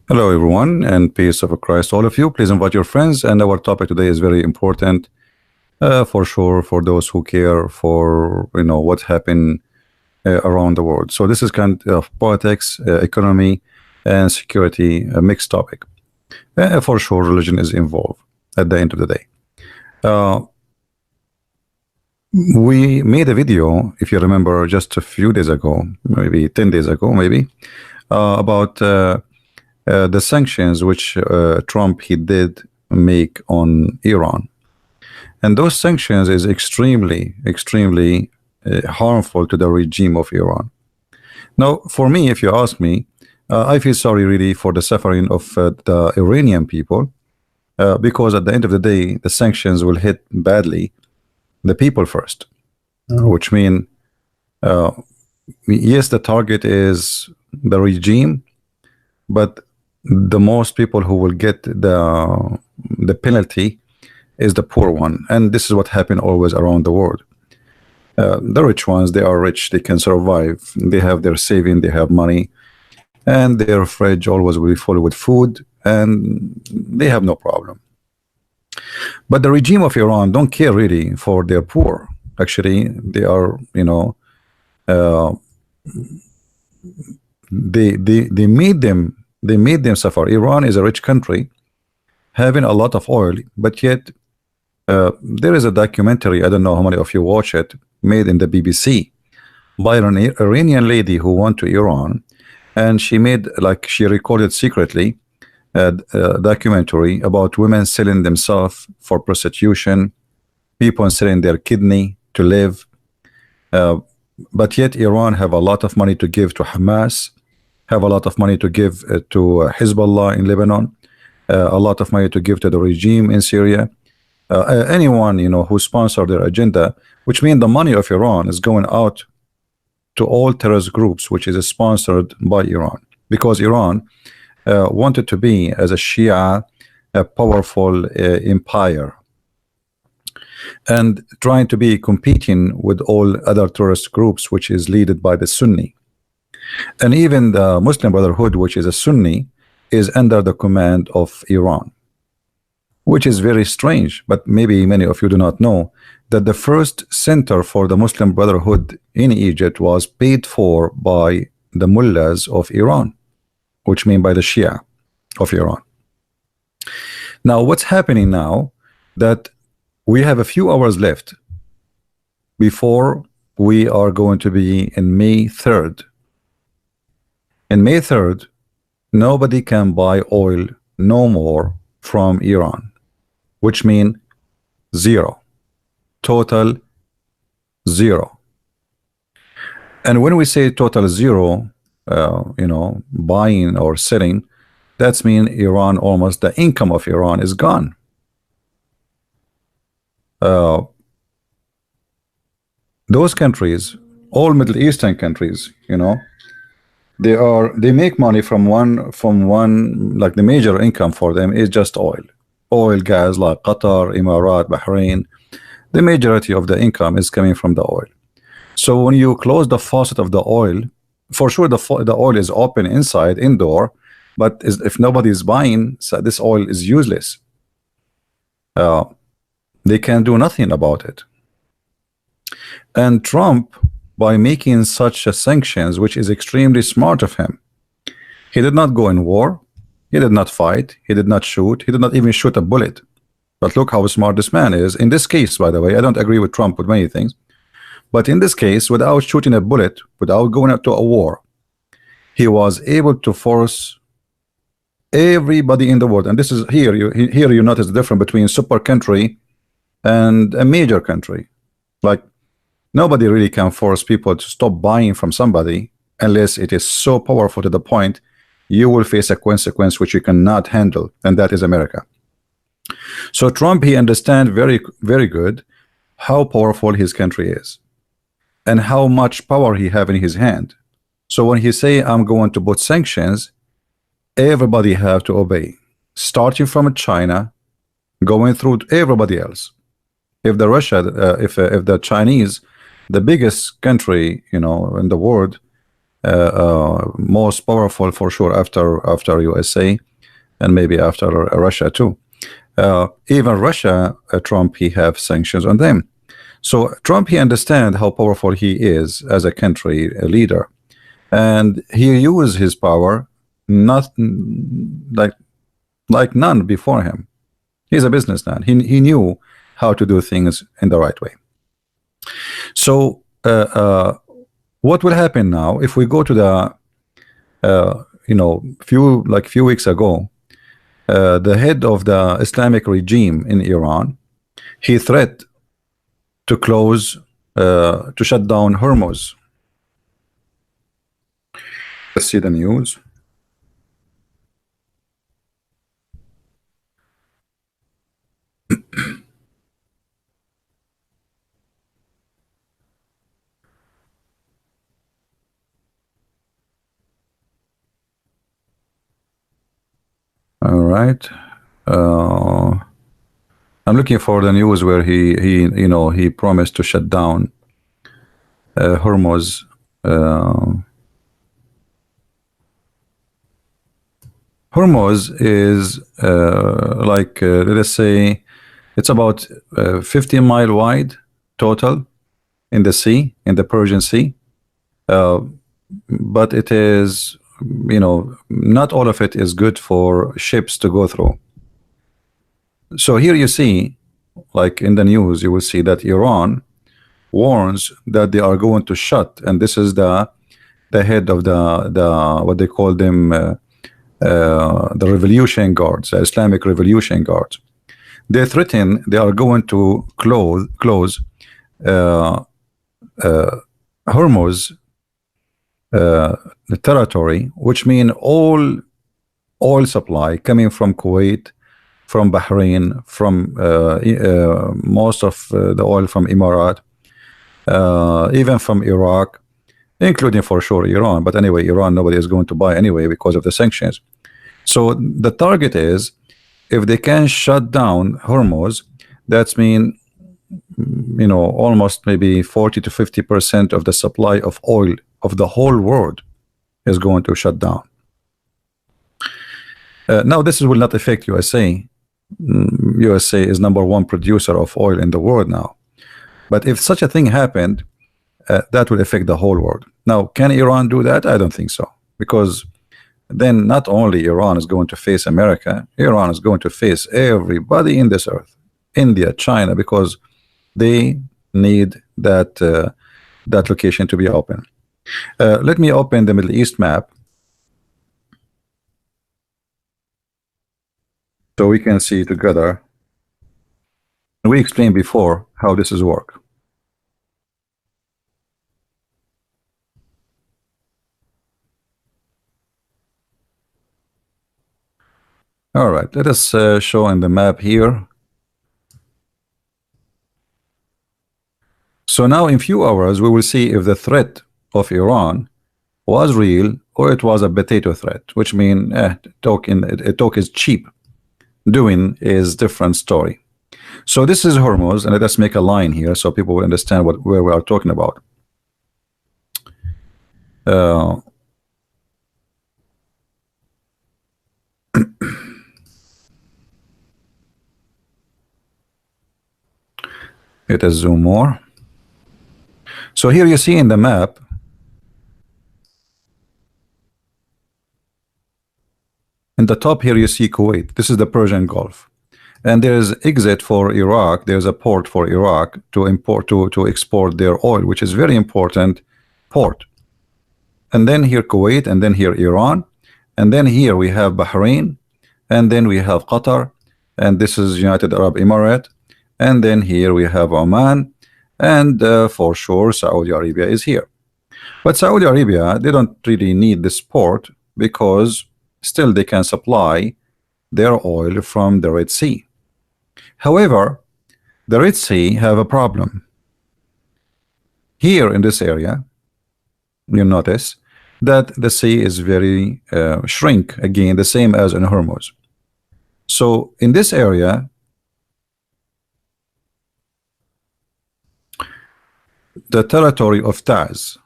Hello, everyone, and peace of Christ, all of you. Please invite your friends. And our topic today is very important, for sure, for those who care for what happened around the world. So this is kind of politics, economy, and security, a mixed topic. For sure, religion is involved at the end of the day. Uh, we made a video, if you remember, just a few days ago, maybe 10 days ago, maybe, about the sanctions which Trump he did make on Iran, and those sanctions is extremely harmful to the regime of Iran. Now, for me, if you ask me, I feel sorry really for the suffering of the Iranian people, because at the end of the day, the sanctions will hit badly the people first, which mean yes, the target is the regime, but the most people who will get the penalty is the poor one. And this is what happened always around the world. The rich ones, they are rich, they can survive, they have their saving, they have money, and their fridge always will be full with food, and they have no problem. But the regime of Iran don't care really for their poor. Actually, they are, uh, they made them suffer. Iran is a rich country having a lot of oil, but yet there is a documentary, I don't know how many of you watch it, made in the BBC by an Iranian lady who went to Iran, and she recorded secretly a documentary about women selling themselves for prostitution, people selling their kidney to live, but yet Iran have a lot of money to give to Hamas, have a lot of money to give to Hezbollah in Lebanon, a lot of money to give to the regime in Syria, anyone who sponsor their agenda, which means the money of Iran is going out to all terrorist groups which is sponsored by Iran, because Iran wanted to be, as a Shia, a powerful empire, and trying to be competing with all other terrorist groups which is led by the Sunni. And even the Muslim Brotherhood, which is a Sunni, is under the command of Iran, which is very strange. But maybe many of you do not know that the first center for the Muslim Brotherhood in Egypt was paid for by the mullahs of Iran, which mean by the Shia of Iran. Now, what's happening now, that we have a few hours left before we are going to be in May 3rd. In May 3rd, nobody can buy oil no more from Iran, which means zero, total zero. And when we say total zero, buying or selling, that's mean Iran, almost the income of Iran is gone. Those countries, all Middle Eastern countries, they make money from one, like the major income for them is just oil, gas, like Qatar, Emirat, Bahrain. The majority of the income is coming from the oil. So when you close the faucet of the oil, for sure the oil is open inside, indoor, but if nobody is buying, so this oil is useless. They can do nothing about it. And Trump, by making such a sanctions, which is extremely smart of him, he did not go in war, he did not fight, he did not shoot, he did not even shoot a bullet. But look how smart this man is. In this case, by the way, I don't agree with Trump with many things, but in this case, without shooting a bullet, without going into a war, he was able to force everybody in the world. And this is here you notice the difference between super country and a major country. Like, nobody really can force people to stop buying from somebody unless it is so powerful to the point you will face a consequence which you cannot handle, and that is America. So Trump, he understands very good how powerful his country is and how much power he have in his hand. So when he say, I'm going to put sanctions, everybody have to obey, starting from China, going through to everybody else. If the if the Chinese, the biggest country in the world, most powerful for sure after USA and maybe after Russia too. Even Russia, Trump, he have sanctions on them. So Trump, he understand how powerful he is as a country a leader, and he used his power not like none before him. He's a businessman. He knew how to do things in the right way. So what will happen now if we go to the few weeks ago, the head of the Islamic regime in Iran, he threatened to close to shut down Hormuz. Let's see the news. All right. I'm looking for the news where he promised to shut down Hormuz. Hormuz is let us say it's about 50-mile wide total in the sea, in the Persian Sea. But it is, not all of it is good for ships to go through. So here you see, like in the news, you will see that Iran warns that they are going to shut, and this is the head of the what they call them, the revolution guards, the Islamic revolution guards. They threaten they are going to close Hormuz the territory, which mean all oil supply coming from Kuwait, from Bahrain, from most of the oil from Emirat, even from Iraq, including for sure Iran. But anyway, Iran, nobody is going to buy anyway because of the sanctions. So the target is, if they can shut down Hormuz, that's mean, almost maybe 40 to 50% of the supply of oil of the whole world is going to shut down. Now this will not affect USA. USA is #1 producer of oil in the world now. But if such a thing happened, that will affect the whole world. Now, can Iran do that? I don't think so, because then not only Iran is going to face America, Iran is going to face everybody in this earth, India, China, because they need that that location to be open. Let me open the Middle East map so we can see together. We explained before how this is work. All right, let us show in the map here. So now in few hours we will see if the threat of Iran was real or it was a potato threat, which means talk is cheap. Doing is different story. So this is Hormuz, and let us make a line here so people will understand where we are talking about. Let us zoom more. So here you see in the map, in the top here you see Kuwait. This is the Persian Gulf, and there is exit for Iraq. There's a port for Iraq to import to export their oil, which is very important port. And then here Kuwait, and then here Iran, and then here we have Bahrain, and then we have Qatar, and this is United Arab Emirates, and then here we have Oman, and for sure Saudi Arabia is here. But Saudi Arabia, they don't really need this port because still they can supply their oil from the Red Sea. However, the Red Sea have a problem. Here in this area, you notice that the sea is very shrink, again the same as in Hormuz. So in this area, the territory of Taz,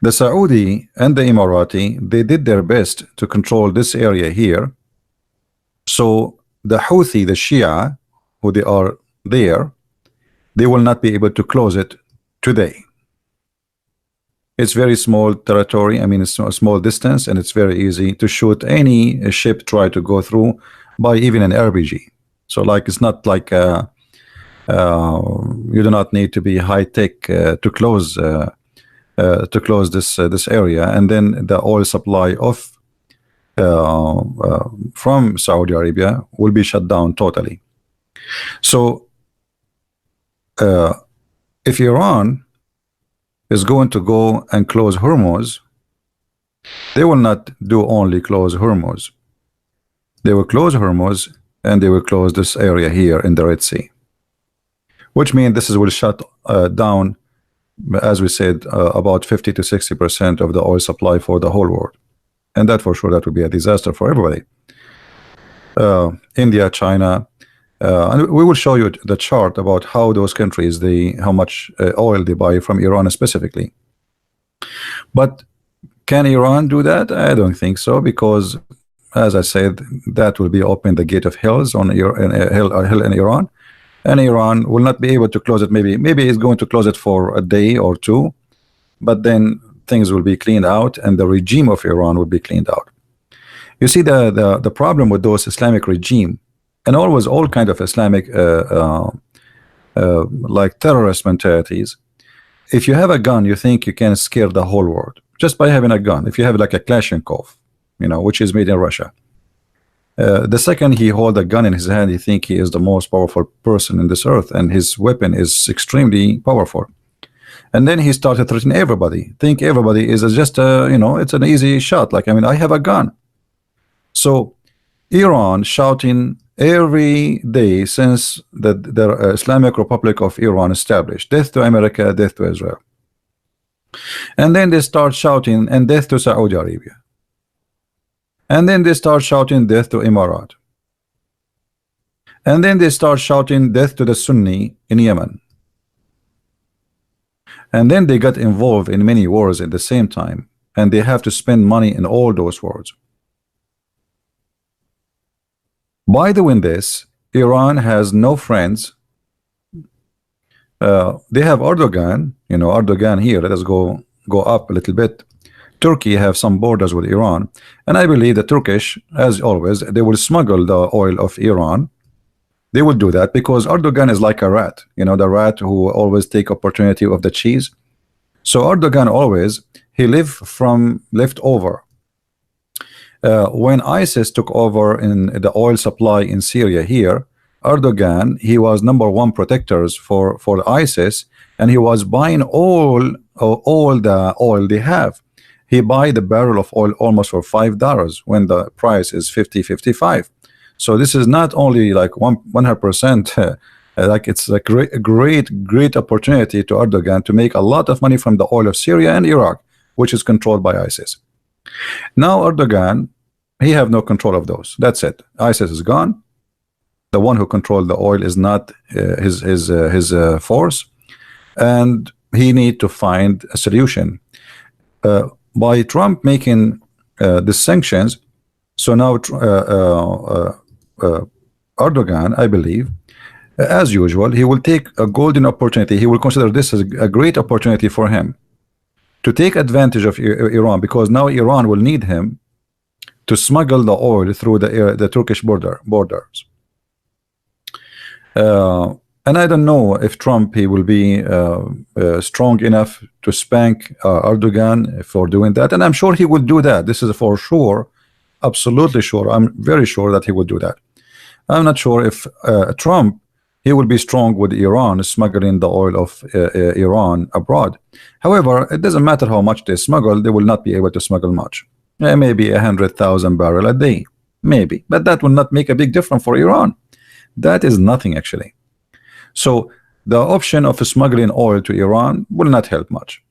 The Saudi and the Emirati, they did their best to control this area here. So the Houthi, the Shia, who they are there, they will not be able to close it today. It's very small territory. I mean, it's a small distance, and it's very easy to shoot any ship try to go through by even an RPG. So like, it's not like you do not need to be high tech to close this area. And then the oil supply of from Saudi Arabia will be shut down totally. So if Iran is going to go and close Hormuz, they will not do only close Hormuz. They will close Hormuz, and they will close this area here in the Red Sea, which means this will shut down, as we said, about 50 to 60% of the oil supply for the whole world. And that for sure, that would be a disaster for everybody. India, China, and we will show you the chart about how those countries, how much oil they buy from Iran specifically. But can Iran do that? I don't think so, because as I said, that will be open the gate of hells on hell in Iran, and Iran will not be able to close it. Maybe it's going to close it for a day or two, but then things will be cleaned out, and the regime of Iran will be cleaned out. You see, the problem with those Islamic regime, and always all kind of Islamic like terrorist mentalities, if you have a gun, you think you can scare the whole world just by having a gun. If you have like a Kalashnikov, which is made in Russia, the second he hold a gun in his hand, he think he is the most powerful person in this earth, and his weapon is extremely powerful. And then he started threatening everybody. Think everybody is just it's an easy shot. Like, I mean, I have a gun. So Iran shouting every day since the Islamic Republic of Iran established, death to America, death to Israel. And then they start shouting, and death to Saudi Arabia. And then they start shouting, death to Emirat. And then they start shouting, death to the Sunni in Yemen. And then they got involved in many wars at the same time, and they have to spend money in all those wars. By doing this, Iran has no friends. They have Erdogan, Erdogan here. Let us go up a little bit. Turkey have some borders with Iran, and I believe the Turkish, as always, they will smuggle the oil of Iran. They will do that because Erdogan is like a rat, the rat who always take opportunity of the cheese. So Erdogan always, he live from leftover. When ISIS took over in the oil supply in Syria here, Erdogan, he was #1 protectors for ISIS, and he was buying all the oil they have. He buy the barrel of oil almost for $5 when the price is 50, 55. So this is not only like 100%, like it's a great opportunity to Erdogan to make a lot of money from the oil of Syria and Iraq, which is controlled by ISIS. Now Erdogan, he have no control of those. That's it. ISIS is gone. The one who controlled the oil is not his force, and he need to find a solution. By Trump making the sanctions, so now Erdogan, I believe, as usual, he will take a golden opportunity. He will consider this as a great opportunity for him to take advantage of Iran, because now Iran will need him to smuggle the oil through the Turkish borders. And I don't know if Trump, he will be strong enough to spank Erdogan for doing that, and I'm sure he will do that. This is for sure, absolutely sure. I'm very sure that he will do that. I'm not sure if Trump, he will be strong with Iran smuggling the oil of Iran abroad. However, it doesn't matter how much they smuggle, they will not be able to smuggle much. Maybe 100,000 barrels a day, maybe, but that will not make a big difference for Iran. That is nothing actually. So the option of smuggling oil to Iran will not help much.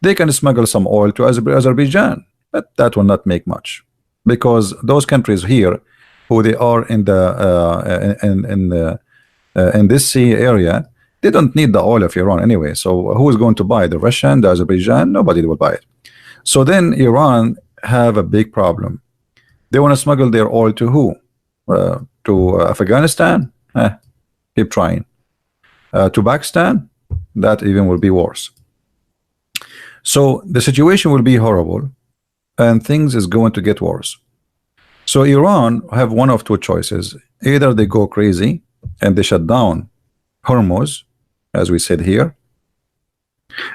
They can smuggle some oil to Azerbaijan, but that will not make much, because those countries here, who they are in this sea area, they don't need the oil of Iran anyway. So who is going to buy? The Russian, the Azerbaijan? Nobody will buy it. So then Iran have a big problem. They want to smuggle their oil to who? To Afghanistan? Keep trying. To Pakistan? That even will be worse. So the situation will be horrible, and things is going to get worse. So Iran have one of two choices. Either they go crazy and they shut down Hormuz, as we said here.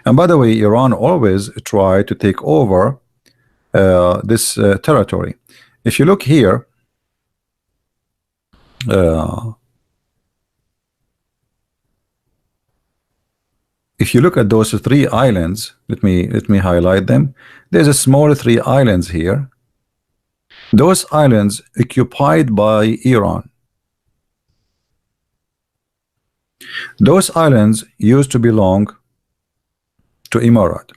And by the way, Iran always try to take over this territory. If you look here, if you look at those three islands, let me highlight them. There's a small three islands here. Those islands occupied by Iran. Those islands used to belong to Emirat.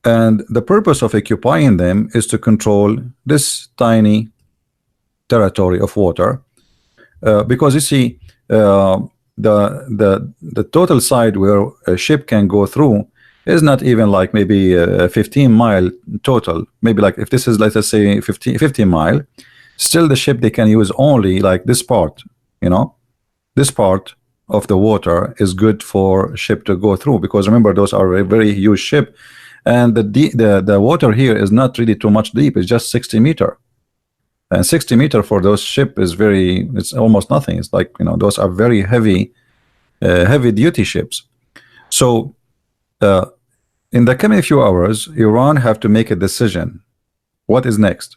And the purpose of occupying them is to control this tiny territory of water, because you see, the total side where a ship can go through is not even like maybe 15 mile total. Maybe like if this is, let us say 15 mile, still the ship they can use only like this part, you know, this part of the water is good for ship to go through, because remember those are a very huge ship, and the water here is not really too much deep. It's just 60 meter, and 60 meter for those ship is it's almost nothing. It's like, you know, those are very heavy heavy duty ships. So in the coming few hours, Iran have to make a decision. What is next?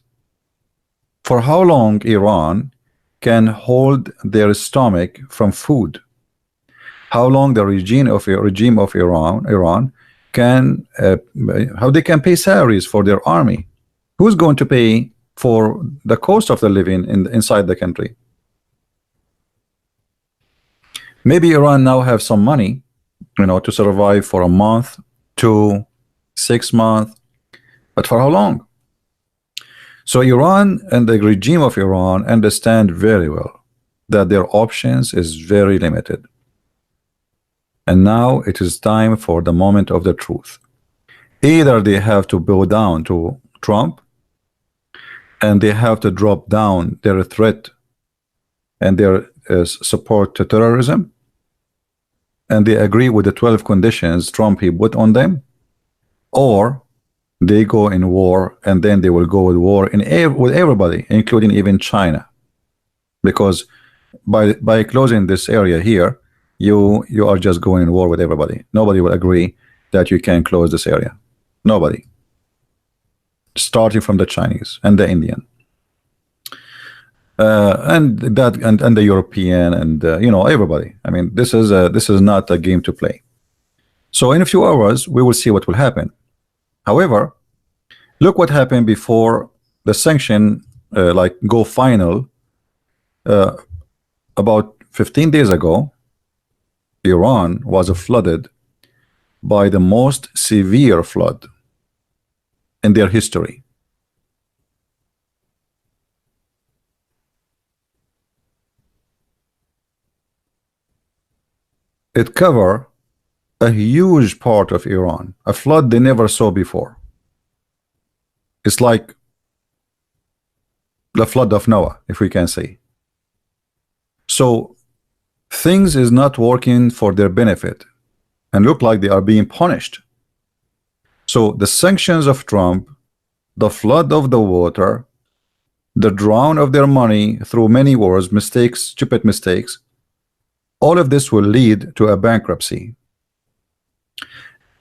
For how long Iran can hold their stomach from food? How long the regime of Iran can how they can pay salaries for their army? Who's going to pay for the cost of the living inside the country? Maybe Iran now have some money, you know, to survive for a month, 2, 6 months, but for how long? So Iran and the regime of Iran understand very well that their options is very limited. And now it is time for the moment of the truth. Either they have to bow down to Trump, and they have to drop down their threat and their support to terrorism, and they agree with the 12 conditions Trump he put on them, or they go in war, and then they will go with war with everybody, including even China, because by closing this area here, you are just going in war with everybody. Nobody will agree that you can close this area. Nobody, starting from the Chinese and the Indian, and the European, and you know, everybody. I mean, this is not a game to play. So in a few hours we will see what will happen. However, look what happened before the sanction like go final. About 15 days ago, Iran was flooded by the most severe flood in their history. It covered a huge part of Iran, a flood they never saw before. It's like the flood of Noah, if we can say. So things is not working for their benefit, and look like they are being punished. So the sanctions of Trump, the flood of the water, the drown of their money through many wars, mistakes, stupid mistakes, all of this will lead to a bankruptcy.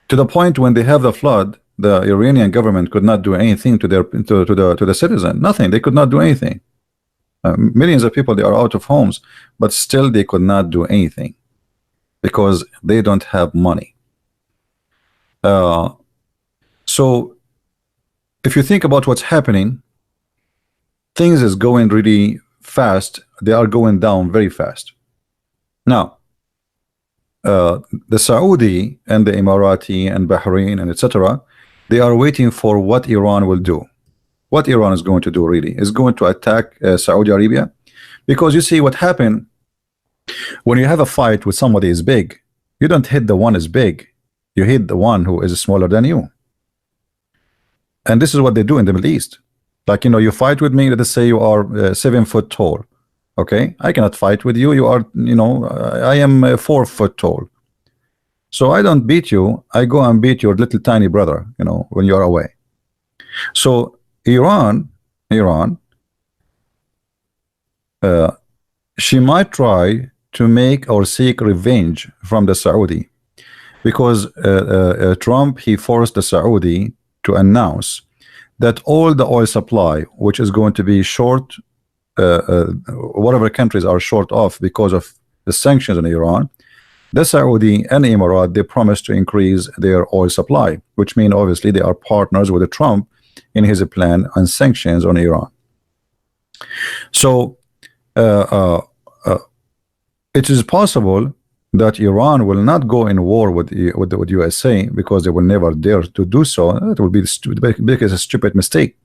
To the point when they have the flood, the Iranian government could not do anything to the citizen. Nothing. They could not do anything. Millions of people, they are out of homes, but still they could not do anything because they don't have money. So if you think about what's happening, things is going really fast. They are going down very fast. Now, the Saudi and the Emirati and Bahrain and etc., they are waiting for what Iran will do. What Iran is going to do really is going to attack Saudi Arabia, because you see what happened when you have a fight with somebody is big. You don't hit the one is big. You hit the one who is smaller than you. And this is what they do in the Middle East. Like, you fight with me. Let us say you are 7 foot tall. Okay, I cannot fight with you. You are, I am 4 foot tall. So I don't beat you. I go and beat your little tiny brother, when you are away. So Iran, she might try to make or seek revenge from the Saudi, because Trump, he forced the Saudi to announce that all the oil supply, which is going to be short, whatever countries are short of because of the sanctions on Iran, the Saudi and Emirat, they promised to increase their oil supply, which means obviously they are partners with Trump in his plan on sanctions on Iran. So it is possible that Iran will not go in war with USA, because they will never dare to do so. It will be because a stupid mistake.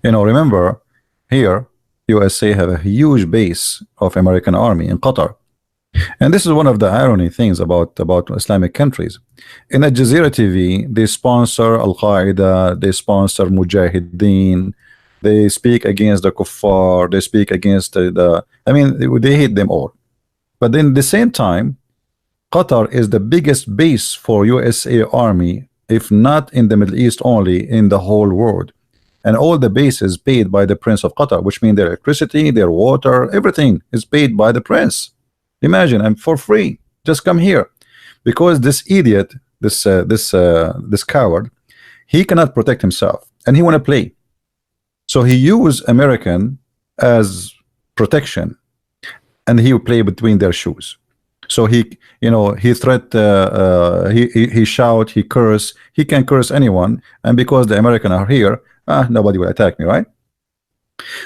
Remember, here USA have a huge base of American army in Qatar. And this is one of the irony things about Islamic countries. In Al Jazeera TV, they sponsor Al-Qaeda, they sponsor Mujahideen, they speak against the kuffar, they speak against they hate them all. But then at the same time, Qatar is the biggest base for USA army, if not in the Middle East only, in the whole world. And all the bases paid by the Prince of Qatar, which means their electricity, their water, everything is paid by the Prince. Imagine, and for free, just come here. Because this idiot, this coward, he cannot protect himself, and he want to play. So he used American as protection, and he will play between their shoes. So he threat, he shout, he curse, he can curse anyone, and because the American are here, nobody will attack me, right?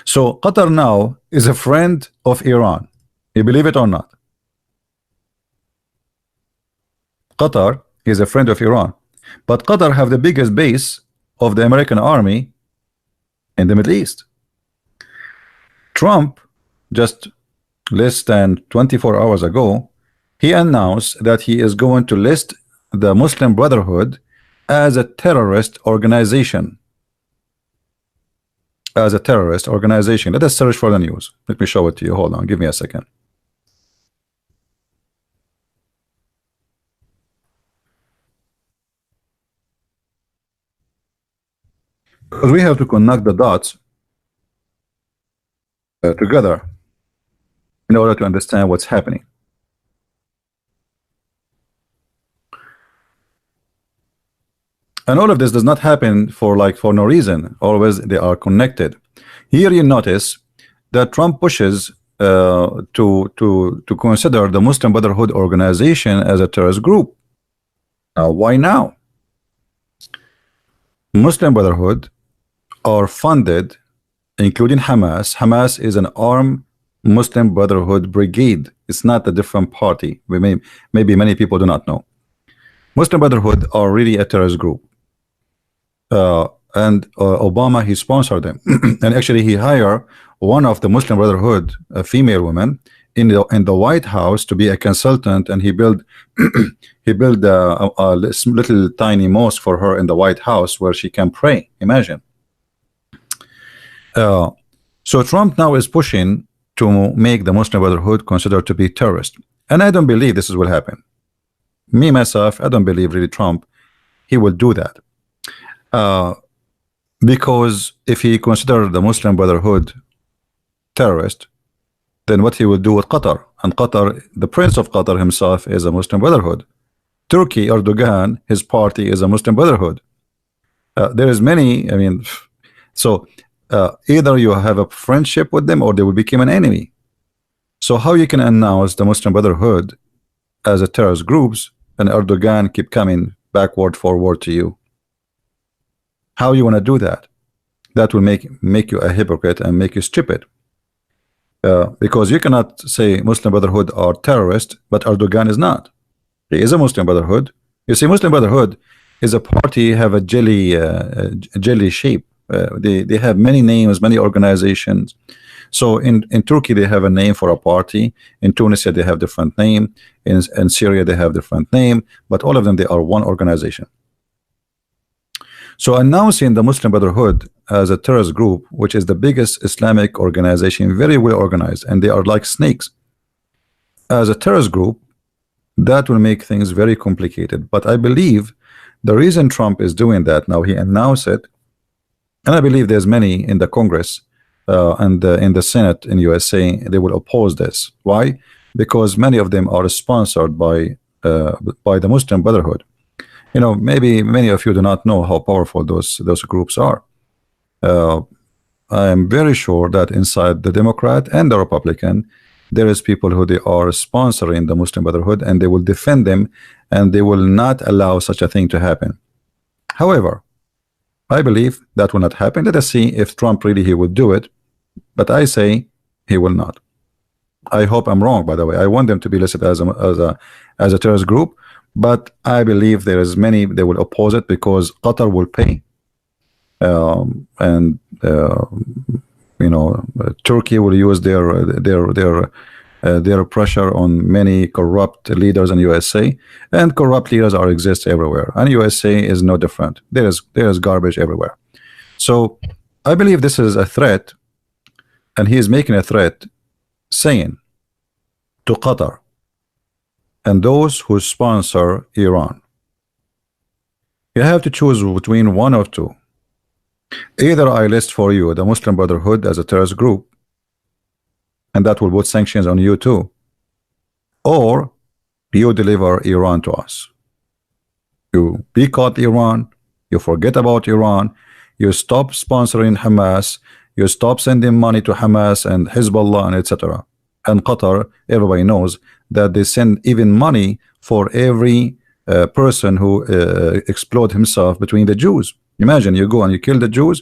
So Qatar now is a friend of Iran. You believe it or not? Qatar is a friend of Iran, but Qatar have the biggest base of the American army in the Middle East. Trump, just less than 24 hours ago, he announced that he is going to list the Muslim Brotherhood as a terrorist organization. As a terrorist organization. Let us search for the news. Let me show it to you. Hold on, give me a second. Because we have to connect the dots together in order to understand what's happening. And all of this does not happen for no reason. Always they are connected. Here you notice that Trump pushes to consider the Muslim Brotherhood organization as a terrorist group. Now, why now? Muslim Brotherhood are funded, including Hamas. Hamas is an armed Muslim Brotherhood brigade. It's not a different party. Maybe many people do not know. Muslim Brotherhood are really a terrorist group. And Obama, he sponsored them. And actually he hired one of the Muslim Brotherhood, a female woman, in the White House to be a consultant, and he built a little tiny mosque for her in the White House where she can pray. Imagine. So Trump now is pushing to make the Muslim Brotherhood considered to be terrorist, and I don't believe this will happen. Me myself, I don't believe really Trump he will do that, because if he considered the Muslim Brotherhood terrorist, then what he will do with Qatar, and Qatar, the Prince of Qatar himself is a Muslim Brotherhood. Turkey, Erdogan, his party is a Muslim Brotherhood. There is many, so either you have a friendship with them or they will become an enemy. So how you can announce the Muslim Brotherhood as a terrorist groups and Erdogan keep coming backward, forward to you? How you want to do that? That will make you a hypocrite and make you stupid. Because you cannot say Muslim Brotherhood are terrorist, but Erdogan is not. He is a Muslim Brotherhood. You see, Muslim Brotherhood is a party, have a jelly shape. They have many names, many organizations. So in Turkey they have a name for a party. In Tunisia they have different name. In Syria they have different name. But all of them, they are one organization. So announcing the Muslim Brotherhood as a terrorist group, which is the biggest Islamic organization, very well organized, and they are like snakes, as a terrorist group, that will make things very complicated. But I believe the reason Trump is doing that now, he announced it, and I believe there's many in the Congress and in the Senate in USA, they will oppose this. Why? Because many of them are sponsored by the Muslim Brotherhood. You know, maybe many of you do not know how powerful those groups are. I am very sure that inside the Democrat and the Republican, there is people who they are sponsoring the Muslim Brotherhood, and they will defend them, and they will not allow such a thing to happen. However, I believe that will not happen. Let us see if Trump really he will do it, but I say he will not. I hope I'm wrong, by the way. I want them to be listed as a terrorist group, but I believe there is many they will oppose it because Qatar will pay, and you know, Turkey will use their pressure on many corrupt leaders in USA, and corrupt leaders exist everywhere, and USA is no different. There is garbage everywhere. So I believe this is a threat, and he is making a threat, saying to Qatar and those who sponsor Iran, you have to choose between one of two. Either I list for you the Muslim Brotherhood as a terrorist group, and that will put sanctions on you too, or you deliver Iran to us. You boycott Iran, you forget about Iran, you stop sponsoring Hamas, you stop sending money to Hamas and Hezbollah and etc. And Qatar, everybody knows that they send even money for every person who explode himself between the Jews. Imagine you go and you kill the Jews,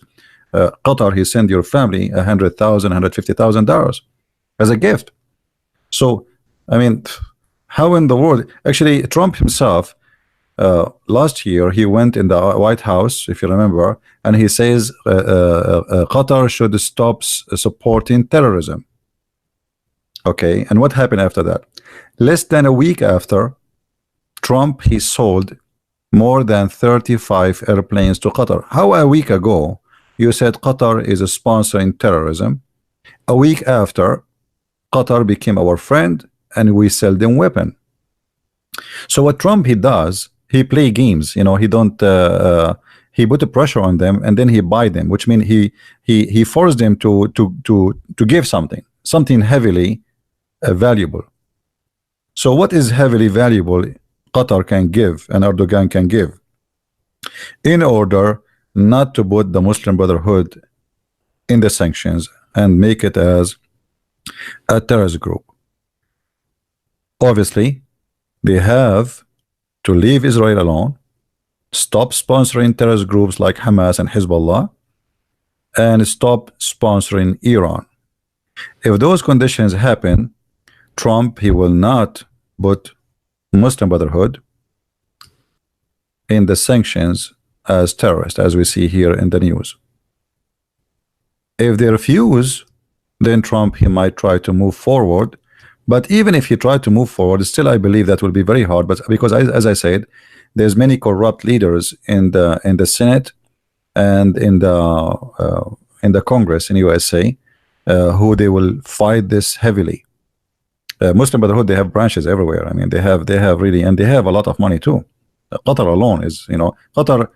Qatar, he send your family $100,000, $150,000 as a gift. So I mean, how in the world? Actually, Trump himself last year he went in the White House, if you remember, and he says Qatar should stop supporting terrorism. Okay, and what happened after that? Less than a week after, Trump he sold more than 35 airplanes to Qatar. How a week ago you said Qatar is sponsoring terrorism? A week after, Qatar became our friend and we sell them weapon. So what Trump he does, he play games. You know, he don't he put the pressure on them and then he buy them, which means he forced them to give something heavily valuable. So what is heavily valuable Qatar can give and Erdogan can give in order not to put the Muslim Brotherhood in the sanctions and make it as a terrorist group? Obviously, they have to leave Israel alone, stop sponsoring terrorist groups like Hamas and Hezbollah, and stop sponsoring Iran. If those conditions happen, Trump he will not put Muslim Brotherhood in the sanctions as terrorists, as we see here in the news. If they refuse, then Trump he might try to move forward. But even if he tried to move forward, still I believe that will be very hard. But because as I said, there's many corrupt leaders in the Senate and in the Congress in USA who they will fight this heavily. Muslim Brotherhood, they have branches everywhere. I mean, they have really, and they have a lot of money too. Qatar alone is, you know, Qatar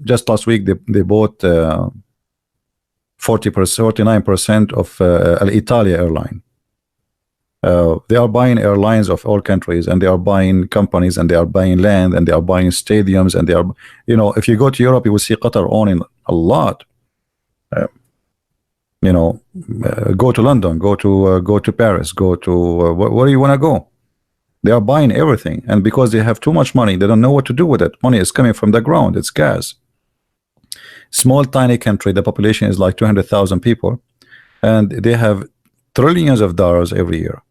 just last week they bought 49% of Al-Italia airline. They are buying airlines of all countries, and they are buying companies, and they are buying land, and they are buying stadiums, and they are, you know, if you go to Europe, you will see Qatar owning a lot. You know, go to London, go to Paris, go to where you want to go. They are buying everything, and because they have too much money, they don't know what to do with it. Money is coming from the ground. It's gas. Small, tiny country. The population is like 200,000 people, and they have trillions of dollars every year.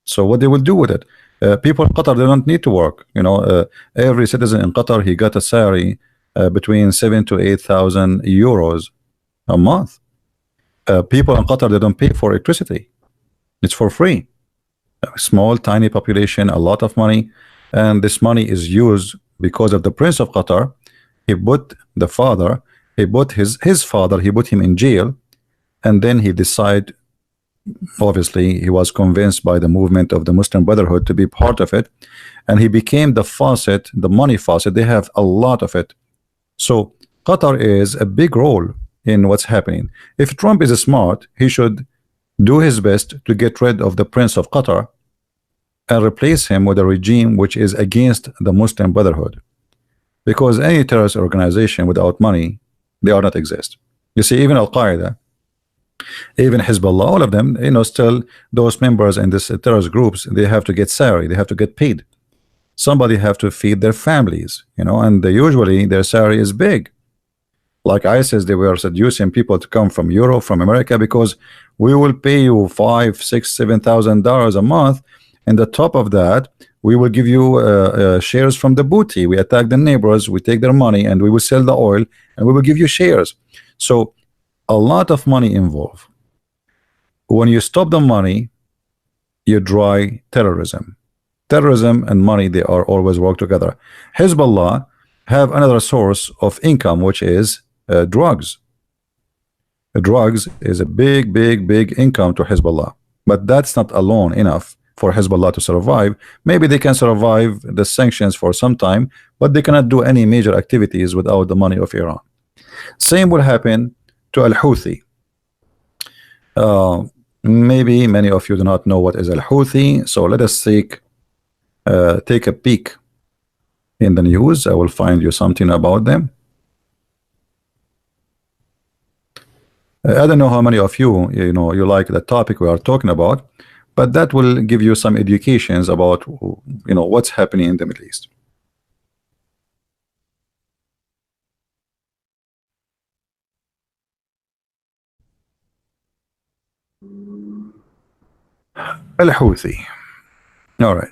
So what they will do with it? People in Qatar, they don't need to work. You know, every citizen in Qatar, he got a salary between 7,000 to 8,000 euros a month. People in Qatar, they don't pay for electricity. It's for free. A small, tiny population, a lot of money, and this money is used because of the Prince of Qatar. He put the father, he put his father, he put him in jail, and then he decided. Obviously, he was convinced by the movement of the Muslim Brotherhood to be part of it, and he became the faucet, the money faucet. They have a lot of it. So Qatar is a big role in what's happening. If Trump is smart, he should do his best to get rid of the Prince of Qatar and replace him with a regime which is against the Muslim Brotherhood. Because any terrorist organization without money, they are not exist. You see, even Al Qaeda, even Hezbollah, all of them, still those members in this terrorist groups, they have to get salary, they have to get paid. Somebody have to feed their families, and usually their salary is big. Like ISIS, they were seducing people to come from Europe, from America, because we will pay you $5,000, $6,000, $7,000 a month, and the top of that, we will give you shares from the booty. We attack the neighbors, we take their money, and we will sell the oil, and we will give you shares. So a lot of money involved. When you stop the money, you dry terrorism. Terrorism and money, they are always work together. Hezbollah have another source of income, which is drugs. Drugs is a big income to Hezbollah, but that's not alone enough for Hezbollah to survive. Maybe they can survive the sanctions for some time, but they cannot do any major activities without the money of Iran. Same will happen to Al-Houthi. Maybe many of you do not know what is Al-Houthi, so let us take a peek in the news. I will find you something about them. I don't know how many of you, you like the topic we are talking about, but that will give you some educations about, what's happening in the Middle East. Al-Houthi. All right.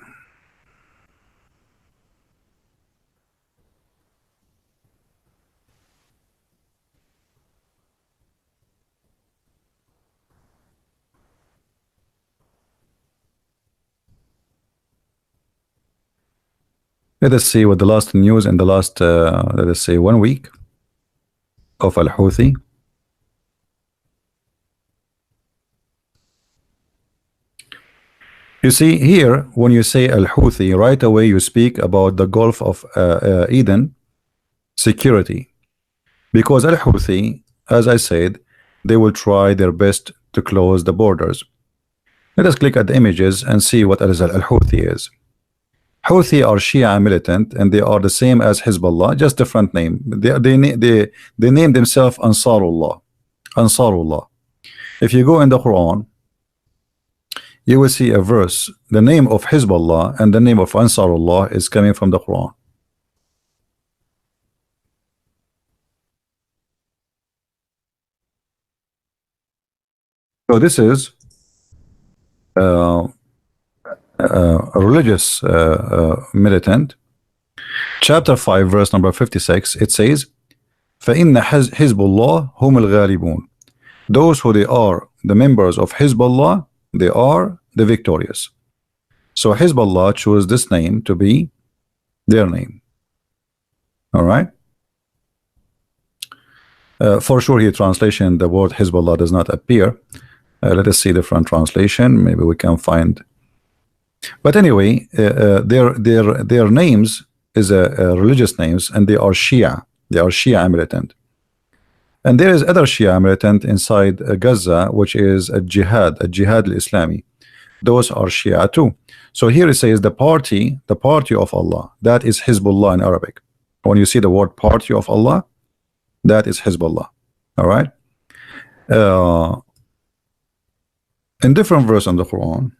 Let us see what the last news in the last, let us say, 1 week of Al-Houthi. You see here, when you say Al-Houthi, right away you speak about the Gulf of Eden security. Because Al-Houthi, as I said, they will try their best to close the borders. Let us click at the images and see what Al-Houthi is. Houthi are Shia militant, and they are the same as Hezbollah, just different name. They name themselves Ansarullah. Ansarullah. If you go in the Quran, you will see a verse. The name of Hezbollah and the name of Ansarullah is coming from the Quran. So this is a religious militant. Chapter 5, verse number 56, it says, فَإِنَّ حِزْبُ اللَّهِ هُمُ الْغَالِبُونَ. Those who they are the members of Hezbollah, they are the victorious. So Hezbollah chose this name to be their name. All right. For sure, here translation, the word Hezbollah does not appear. Let us see different translation. Maybe we can find. But anyway, their names is religious names, and they are Shia. They are Shia militant. And there is other Shia militant inside Gaza, which is a jihad al-Islami. Those are Shia too. So here it says the party of Allah. That is Hezbollah in Arabic. When you see the word party of Allah, that is Hezbollah. All right. In different verse in the Quran,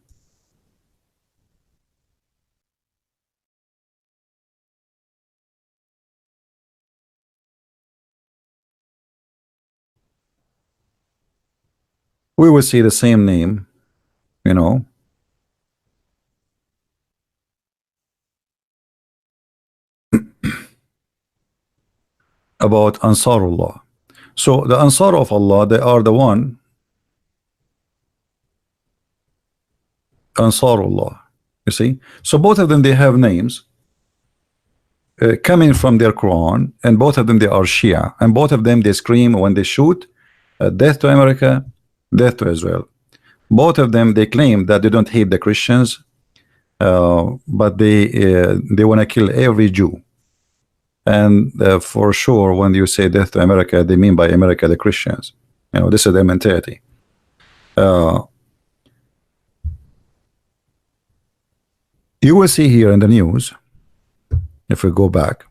we will see the same name, about Ansarullah. So the Ansar of Allah, they are the one Ansarullah. You see, so both of them, they have names coming from their Quran, and both of them, they are Shia, and both of them, they scream when they shoot, death to America, death to Israel. Both of them, they claim that they don't hate the Christians, but they want to kill every Jew. And for sure, when you say death to America, they mean by America the Christians. You know, this is their mentality. You will see here in the news, if we go back,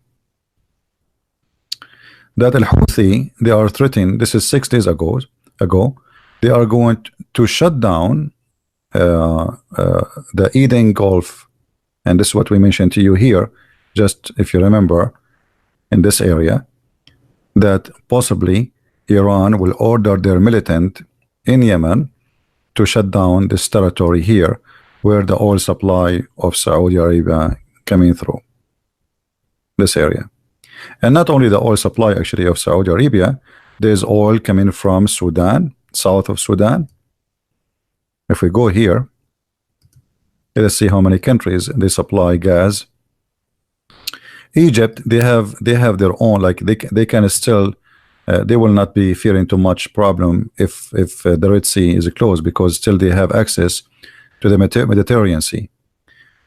that Al-Houthi, they are threatening, this is 6 days ago, they are going to shut down the Eden Gulf, and this is what we mentioned to you here, just if you remember, in this area, that possibly Iran will order their militant in Yemen to shut down this territory here, where the oil supply of Saudi Arabia coming through this area. And not only the oil supply actually of Saudi Arabia, there's oil coming from Sudan, south of Sudan. If we go here, let's see how many countries they supply gas. Egypt, they have their own, like they can still they will not be fearing too much problem if the Red Sea is closed, because still they have access to the Mediterranean Sea.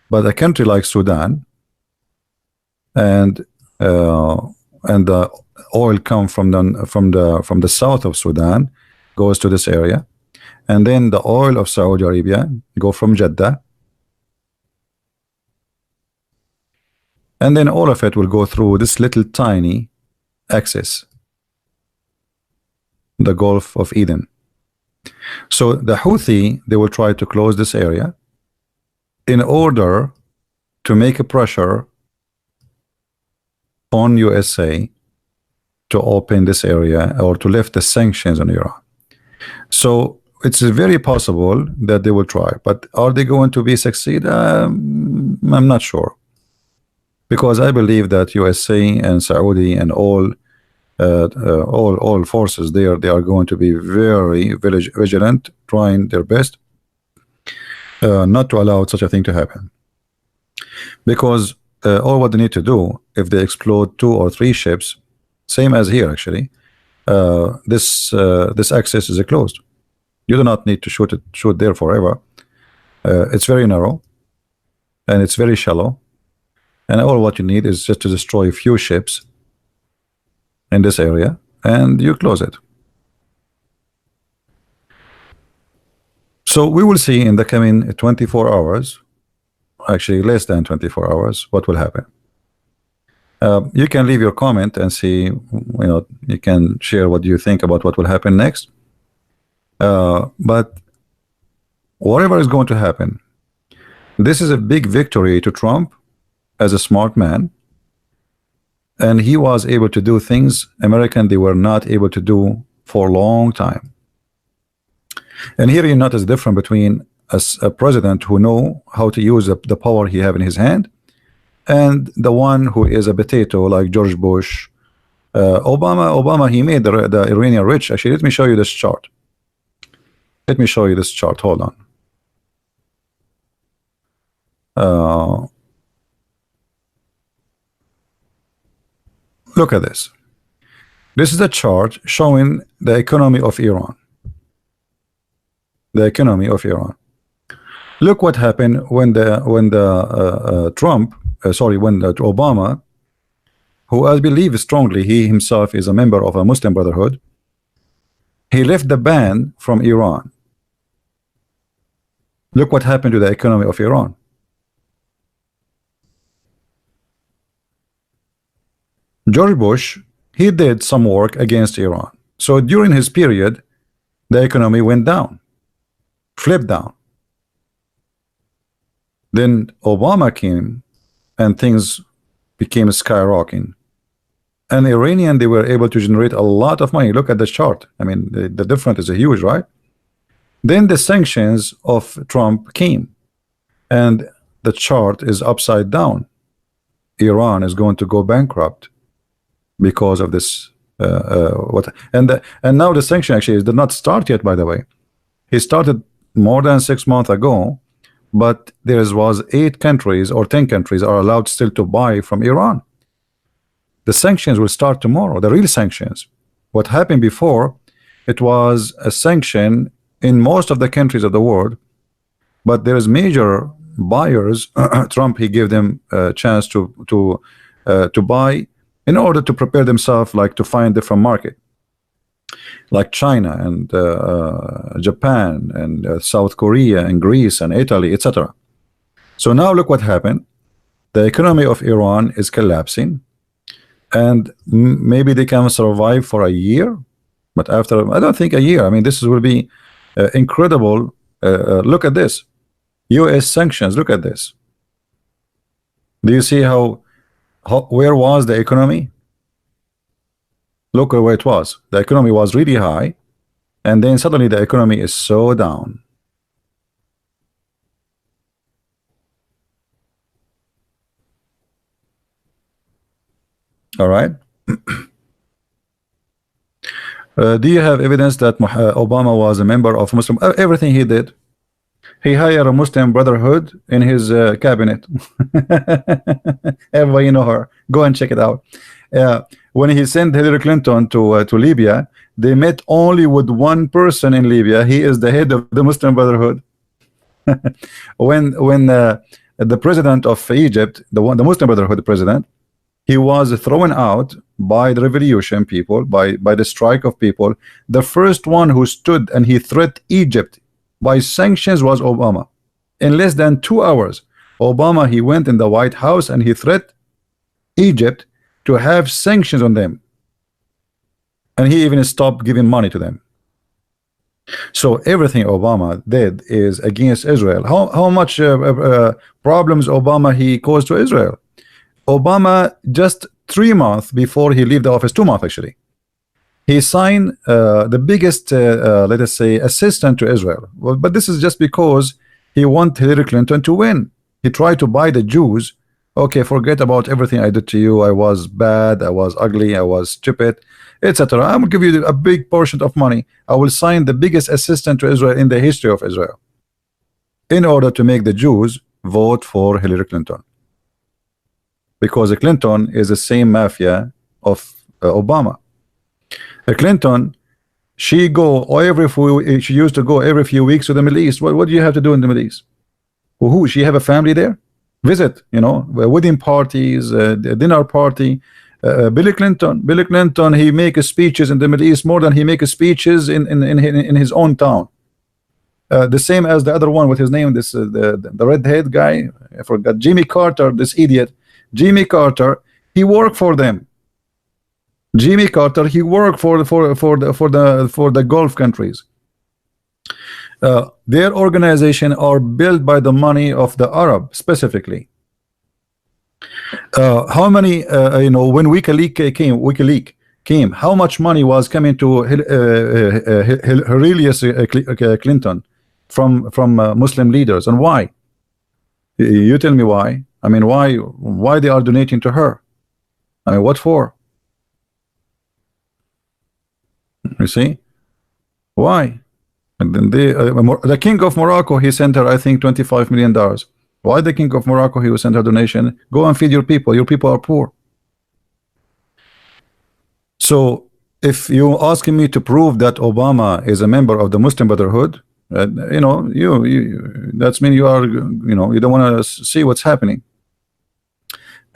But a country like Sudan, and the oil come from the south of Sudan, goes to this area, and then the oil of Saudi Arabia go from Jeddah, and then all of it will go through this little tiny axis, the Gulf of Eden. So the Houthi, they will try to close this area in order to make a pressure on USA to open this area or to lift the sanctions on Iran. So it's very possible that they will try, but are they going to be succeed? I'm not sure, because I believe that USA and Saudi and all forces there, they are going to be very vigilant, trying their best not to allow such a thing to happen, because all what they need to do, if they explode 2 or 3 ships, same as here actually, this access is closed. You do not need to shoot there forever. It's very narrow and it's very shallow, and all what you need is just to destroy a few ships in this area and you close it. So we will see in the coming 24 hours, actually less than 24 hours, what will happen. You can leave your comment and see, you can share what you think about what will happen next. But whatever is going to happen, this is a big victory to Trump as a smart man, and he was able to do things American they were not able to do for a long time. And here you notice the difference between a president who know how to use the power he have in his hand, and the one who is a potato like George Bush. Obama, he made the Iranian rich. Actually, let me show you this chart. Let me show you this chart. Hold on. Look at this. This is a chart showing the economy of Iran. The economy of Iran. Look what happened when Obama, who I believe strongly he himself is a member of a Muslim Brotherhood, he left the ban from Iran. Look what happened to the economy of Iran. George Bush, he did some work against Iran. So during his period, the economy went down, flipped down. Then Obama came and things became skyrocketing. And Iranian, they were able to generate a lot of money. Look at the chart. I mean, the difference is huge, right? Then the sanctions of Trump came, and the chart is upside down. Iran is going to go bankrupt because of this. And now the sanction actually did not start yet, by the way. He started more than 6 months ago, but there was 8 countries or 10 countries are allowed still to buy from Iran. The sanctions will start tomorrow, the real sanctions. What happened before, it was a sanction in most of the countries of the world, but there is major buyers. Trump, he gave them a chance to buy in order to prepare themselves, like to find different market, like China and Japan and South Korea and Greece and Italy, etc. So now look what happened. The economy of Iran is collapsing, and maybe they can survive for a year, but after, I don't think a year. I mean, this will be incredible. Look at this, U.S. sanctions. Look at this. Do you see how where was the economy? Look at where it was. The economy was really high, and then suddenly the economy is so down. All right. Do you have evidence that Obama was a member of Muslim? Everything he did, he hired a Muslim Brotherhood in his cabinet. Everybody know her. Go and check it out. When he sent Hillary Clinton to Libya, they met only with one person in Libya. He is the head of the Muslim Brotherhood. when the president of Egypt, the Muslim Brotherhood president, he was thrown out by the revolution people, by the strike of people. The first one who stood and he threatened Egypt by sanctions was Obama. In less than 2 hours, Obama, he went in the White House and he threatened Egypt to have sanctions on them, and he even stopped giving money to them. So everything Obama did is against Israel. How much problems Obama he caused to Israel? Obama, just 3 months before he left the office, 2 months actually, he signed the biggest let us say assistant to Israel. Well, but this is just because he wanted Hillary Clinton to win. He tried to buy the Jews. Okay, forget about everything I did to you. I was bad, I was ugly, I was stupid, etc. I will give you a big portion of money. I will sign the biggest assistant to Israel in the history of Israel, in order to make the Jews vote for Hillary Clinton, because Clinton is the same mafia of Obama. Clinton, she used to go every few weeks to the Middle East. What do you have to do in the Middle East? Who she have a family there? Visit, you know, wedding parties, dinner party. Billy Clinton, he make speeches in the Middle East more than he make speeches in his own town. The same as the other one with his name, this the redhead guy, I forgot, Jimmy Carter, this idiot. Jimmy Carter, he worked for them. Jimmy Carter, he worked for the Gulf countries. Their organization are built by the money of the Arab specifically. How many you know, when WikiLeaks came, how much money was coming to Hillary Clinton from Muslim leaders, and why? You tell me why. I mean, why they are donating to her? I mean, what for? You see, why? And then the king of Morocco, he sent her, I think, $25 million. Why the king of Morocco, he will send her donation? Go and feed your people. Your people are poor. So if you asking me to prove that Obama is a member of the Muslim Brotherhood, you know, you that's mean you are, you know, you don't want to see what's happening.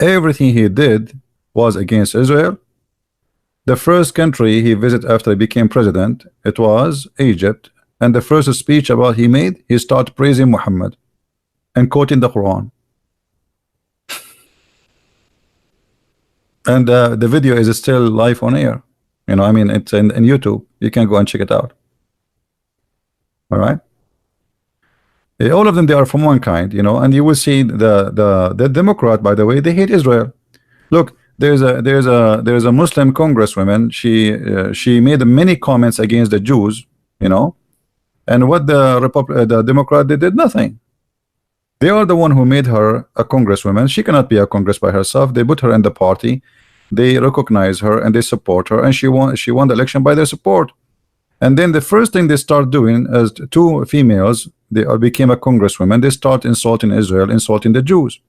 Everything he did was against Israel. The first country he visited after he became president, it was Egypt. And the first speech about he made, he started praising Muhammad and quoting the Quran. And the video is still live on air. You know, I mean, it's in YouTube. You can go and check it out. All right. All of them, they are from one kind, you know, and you will see the Democrat, by the way, they hate Israel. Look, there's a Muslim congresswoman. She made many comments against the Jews, you know, and what the Democrat, they did nothing. They are the one who made her a congresswoman. She cannot be a congress by herself. They put her in the party. They recognize her and they support her, and she won the election by their support. And then the first thing they start doing is two females, they became a congresswoman, they start insulting Israel, insulting the Jews.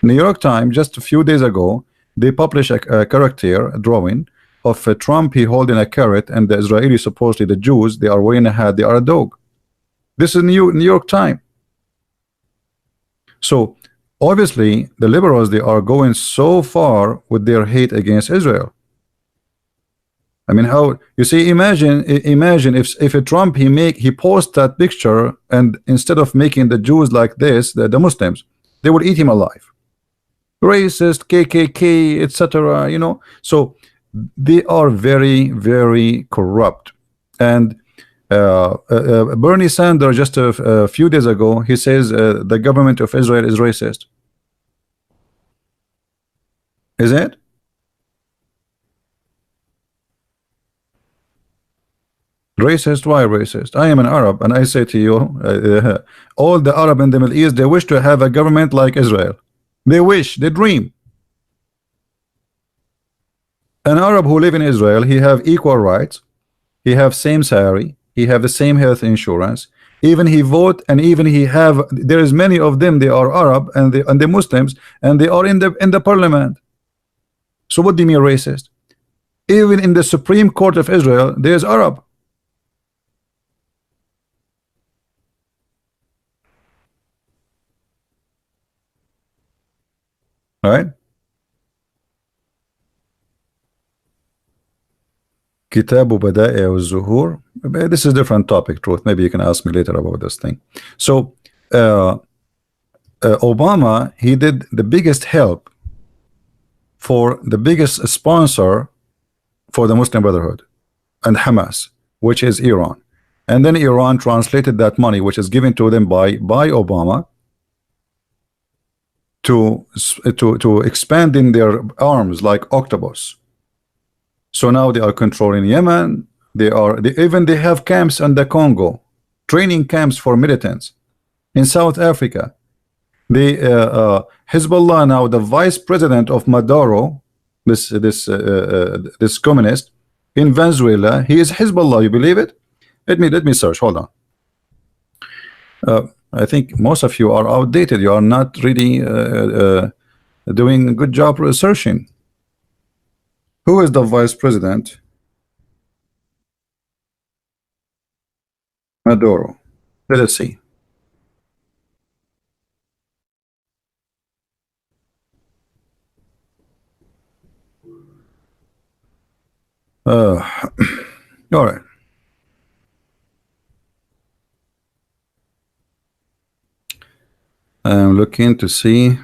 New York Times just a few days ago, they published a character drawing of Trump, he holding a carrot, and the Israelis, supposedly the Jews, they are wearing a hat, they are a dog. This is New York Times. So obviously the liberals, they are going so far with their hate against Israel. I mean, how you see, imagine if a Trump he posts that picture, and instead of making the Jews like this, the Muslims, they would eat him alive. Racist, KKK, etc. You know, so they are very, very corrupt. And Bernie Sanders just a few days ago, he says the government of Israel is racist. Is it? Racist? Why racist? I am an Arab, and I say to you, all the Arab in the Middle East, they wish to have a government like Israel. They wish, they dream. An Arab who live in Israel, he have equal rights, he have same salary, he have the same health insurance, even he vote, and even he have, there is many of them, they are Arab, and the Muslims, and they are in the parliament. So what do you mean racist? Even in the Supreme Court of Israel, there is Arab. Right? Kitabu Bada'i al-Zuhur. This is a different topic, Truth. Maybe you can ask me later about this thing. So Obama, he did the biggest help for the biggest sponsor for the Muslim Brotherhood and Hamas, which is Iran. And then Iran translated that money, which is given to them by Obama, to expand in their arms like octopus. So now they are controlling Yemen. They have camps in the Congo, training camps for militants in South Africa. Hezbollah now, the vice president of Maduro, this communist in Venezuela, he is Hezbollah. You believe it? Let me search. Hold on. I think most of you are outdated. You are not really doing a good job researching. Who is the vice president? Maduro. Let us see. All right. I'm looking to see.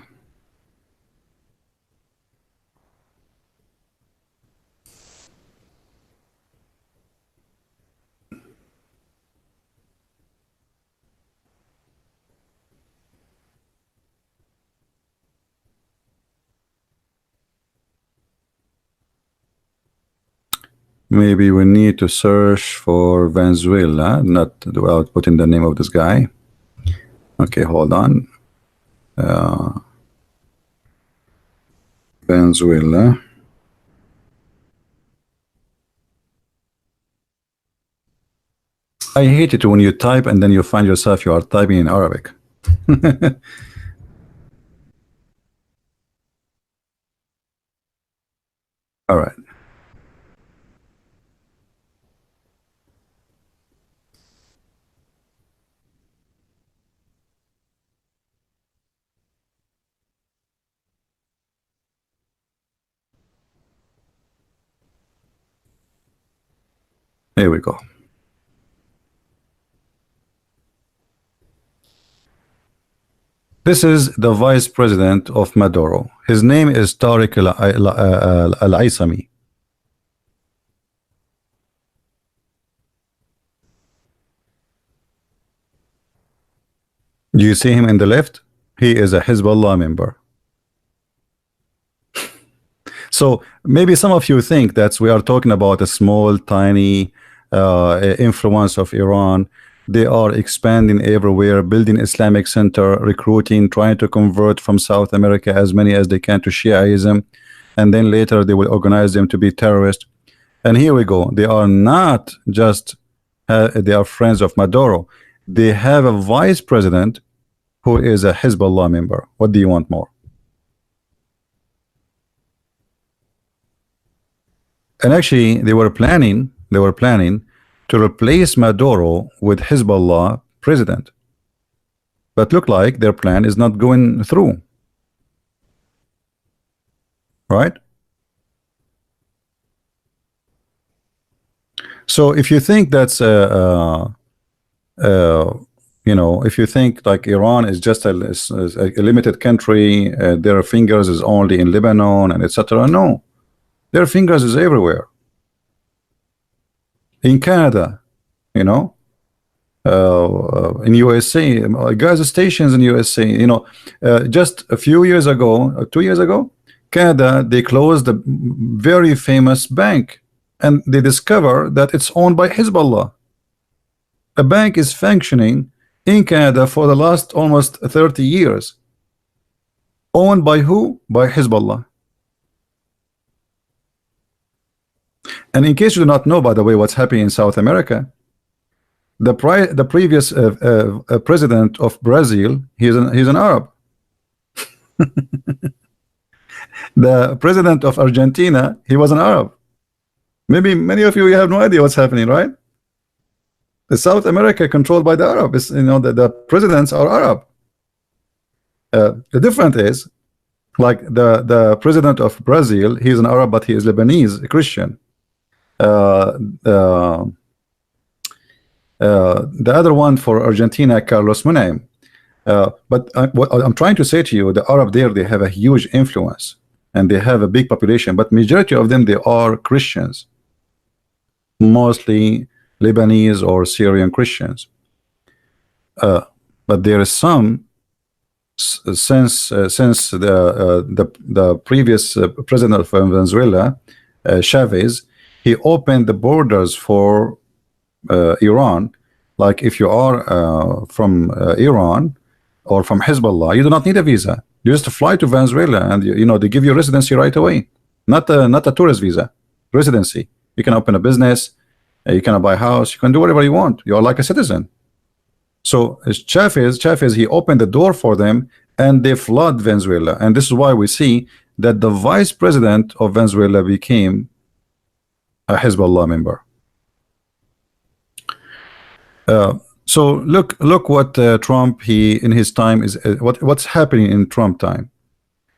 Maybe we need to search for Venezuela, not without putting the name of this guy. Okay, hold on. Venezuela. I hate it when you type and then you find yourself you are typing in Arabic. All right. Here we go. This is the vice president of Maduro. His name is Tariq al-Aissami. Do you see him in the left? He is a Hezbollah member. So maybe some of you think that we are talking about a small, tiny influence of Iran. They are expanding everywhere, building Islamic center, recruiting, trying to convert from South America as many as they can to Shiaism, and then later they will organize them to be terrorists. And here we go. They are not just they are friends of Maduro. They have a vice president who is a Hezbollah member. What do you want more? And actually, they were planning to replace Maduro with Hezbollah president. But look like their plan is not going through. Right? So if you think that's you know, if you think like Iran is just a limited country, their fingers is only in Lebanon and etc. No, their fingers is everywhere. In Canada, you know, in USA, gas stations in USA, you know, just a few years ago, 2 years ago, Canada, they closed a very famous bank, and they discover that it's owned by Hezbollah. A bank is functioning in Canada for the last almost 30 years. Owned by who? By Hezbollah. And in case you do not know, by the way, what's happening in South America, the previous president of Brazil, he's an Arab. The president of Argentina, he was an Arab. Maybe many of you have no idea what's happening, right? The South America controlled by the Arabs, you know, the presidents are Arab. The difference is, like the president of Brazil, he's an Arab, but he is Lebanese, a Christian. The other one for Argentina, Carlos Menem. But what I'm trying to say to you, the Arab there, they have a huge influence and they have a big population, but majority of them, they are Christians, mostly Lebanese or Syrian Christians. But there is some since the previous president of Venezuela, Chavez, he opened the borders for Iran. Like if you are from Iran or from Hezbollah, you do not need a visa. You just fly to Venezuela, and you know they give you residency right away. Not a tourist visa, residency. You can open a business, you can buy a house, you can do whatever you want. You are like a citizen. So Chavez, he opened the door for them, and they flood Venezuela. And this is why we see that the vice president of Venezuela became a Hezbollah member. So look what Trump, he in his time is what's happening in Trump time.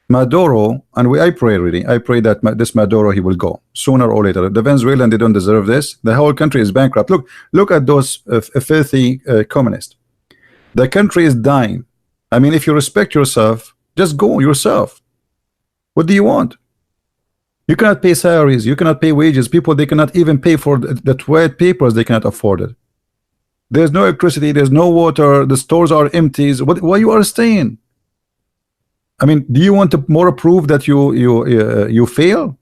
Maduro, and I pray that this Maduro, he will go sooner or later. The Venezuelans, they don't deserve this. The whole country is bankrupt. Look at those filthy communists. The country is dying. I mean, if you respect yourself, just go yourself. What do you want? You cannot pay salaries, you cannot pay wages. People, they cannot even pay for the toilet papers. They cannot afford it. There's no electricity, there's no water, the stores are empty. Why you are staying? I mean, do you want to more prove that you fail?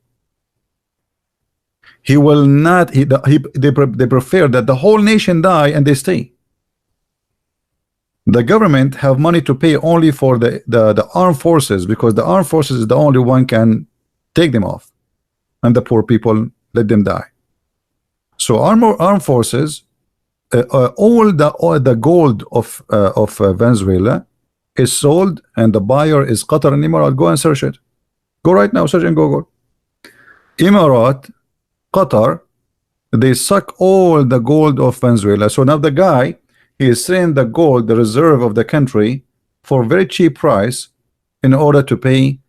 He will not. They prefer that the whole nation die and they stay. The government have money to pay only for the armed forces, because the armed forces is the only one can take them off, and the poor people let them die. So armed forces, all the gold of Venezuela is sold, and the buyer is Qatar and Emirates. Go and search it. Go right now, search in Google. Emirates, Qatar, they suck all the gold of Venezuela. So now the guy, he is selling the gold, the reserve of the country, for a very cheap price in order to pay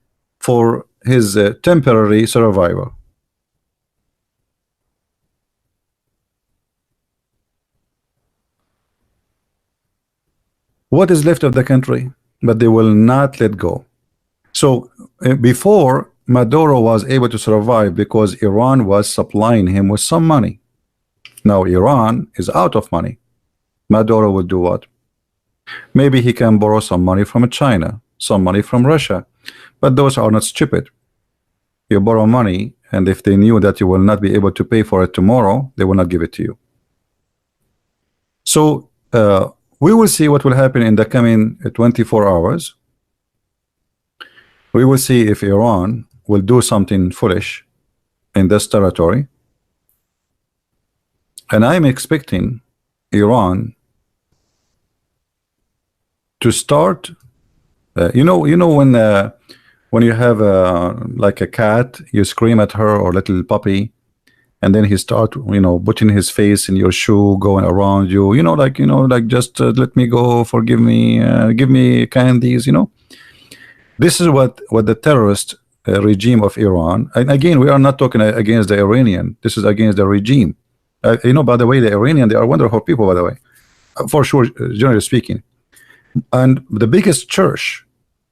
for his temporary survival. What is left of the country? But they will not let go. So before, Maduro was able to survive because Iran was supplying him with some money. Now Iran is out of money. Maduro would do what? Maybe he can borrow some money from China, some money from Russia, but those are not stupid. You borrow money, and if they knew that you will not be able to pay for it tomorrow, they will not give it to you. So we will see what will happen in the coming 24 hours. We will see if Iran will do something foolish in this territory. And I'm expecting Iran to start. When you have like a cat, you scream at her or little puppy, and then he start putting his face in your shoe, going around you. Like just let me go, forgive me, give me candies. This is what the terrorist regime of Iran. And again, we are not talking against the Iranian. This is against the regime. By the way, the Iranian, they are wonderful people, by the way, for sure, generally speaking. And the biggest church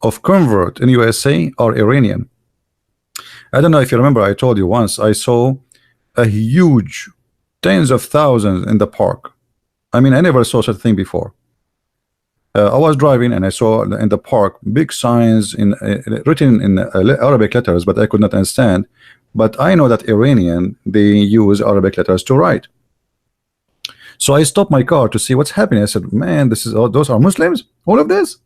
of convert in USA are Iranian. I don't know if you remember, I told you once, I saw a huge, tens of thousands in the park. I mean, I never saw such a thing before. I was driving and I saw in the park big signs written in Arabic letters, but I could not understand. But I know that Iranian, they use Arabic letters to write. So I stopped my car to see what's happening. I said, man, those are Muslims, all of this.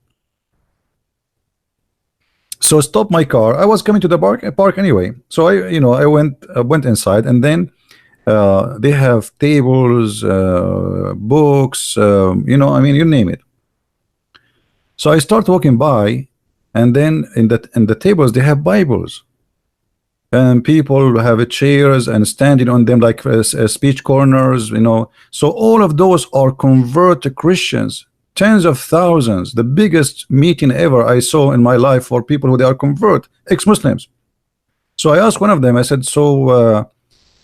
So stop my car. I was coming to the park anyway. So I went inside, and then they have tables, books, I mean, you name it. So I start walking by, and then in the tables they have Bibles, and people have chairs and standing on them like speech corners. So all of those are converted Christians, tens of thousands. The biggest meeting ever I saw in my life for people who they are convert, ex-Muslims. So I asked one of them, I said, so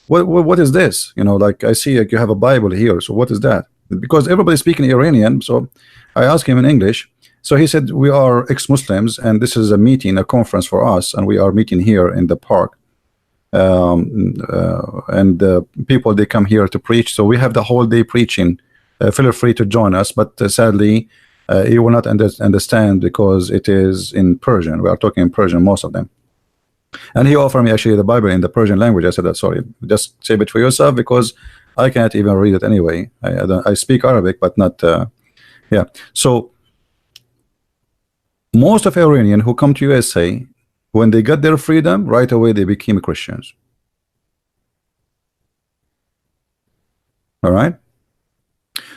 what is this? Like I see like you have a Bible here, so what is that? Because everybody's speaking Iranian, so I asked him in English. So he said, we are ex-Muslims, and this is a meeting, a conference for us, and we are meeting here in the park. And people, they come here to preach, so we have the whole day preaching. Feel free to join us, but sadly, you will not understand because it is in Persian. We are talking in Persian, most of them. And he offered me actually the Bible in the Persian language. I said, that sorry, just save it for yourself because I can't even read it anyway. I speak Arabic, but not, yeah. So most of Iranian who come to USA, when they got their freedom, right away they became Christians. All right.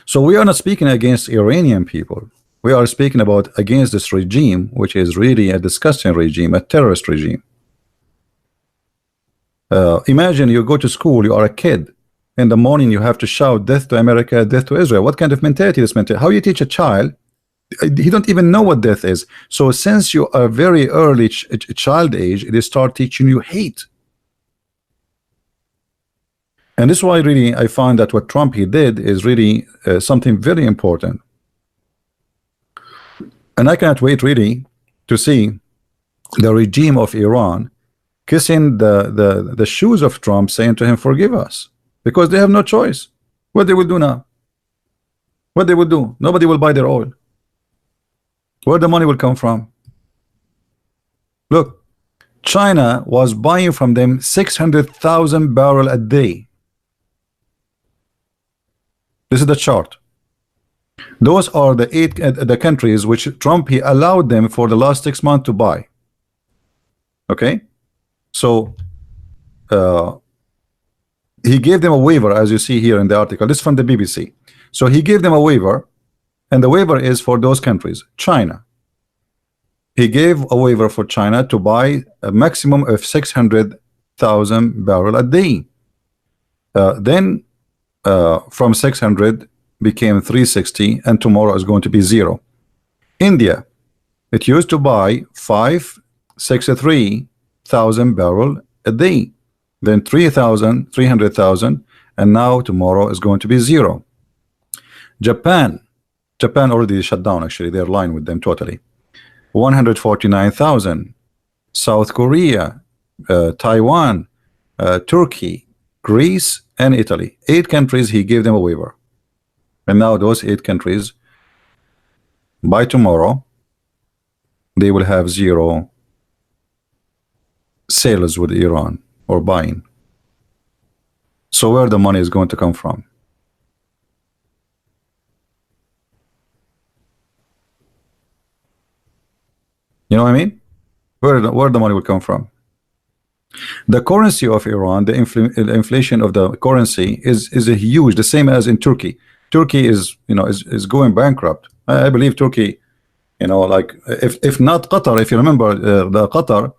So we are not speaking against Iranian people. We are speaking about against this regime, which is really a disgusting regime, a terrorist regime. Imagine you go to school, you are a kid. In the morning, you have to shout death to America, death to Israel. What kind of mentality is mentality? How you teach a child? He don't even know what death is. So since you are very early child age, they start teaching you hate. And this is why really I find that what Trump he did is really something very important. And I cannot wait really to see the regime of Iran kissing the shoes of Trump, saying to him, forgive us, because they have no choice. What they will do now? What they will do? Nobody will buy their oil. Where the money will come from? Look, China was buying from them 600,000 barrels a day. This is the chart. Those are the countries which Trump he allowed them for the last 6 months to buy. Okay, so he gave them a waiver, as you see here in the article. This is from the BBC. So he gave them a waiver, and the waiver is for those countries. China, he gave a waiver for China to buy a maximum of 600,000 barrels a day. Then from 600 became 360, and tomorrow is going to be 0. India, it used to buy 563,000 barrels a day, then 300,000, and now tomorrow is going to be 0. Japan already shut down, actually they're lying with them totally. 149,000. South Korea, Taiwan, Turkey, Greece, and Italy. 8 countries he gave them a waiver, and now those 8 countries by tomorrow they will have 0 sales with Iran or buying. So where the money is going to come from? You know what I mean? Where the money will come from? The currency of Iran, the inflation of the currency is a huge, the same as in Turkey. Turkey is, is going bankrupt. I believe Turkey, like if not Qatar, if you remember, the Qatar,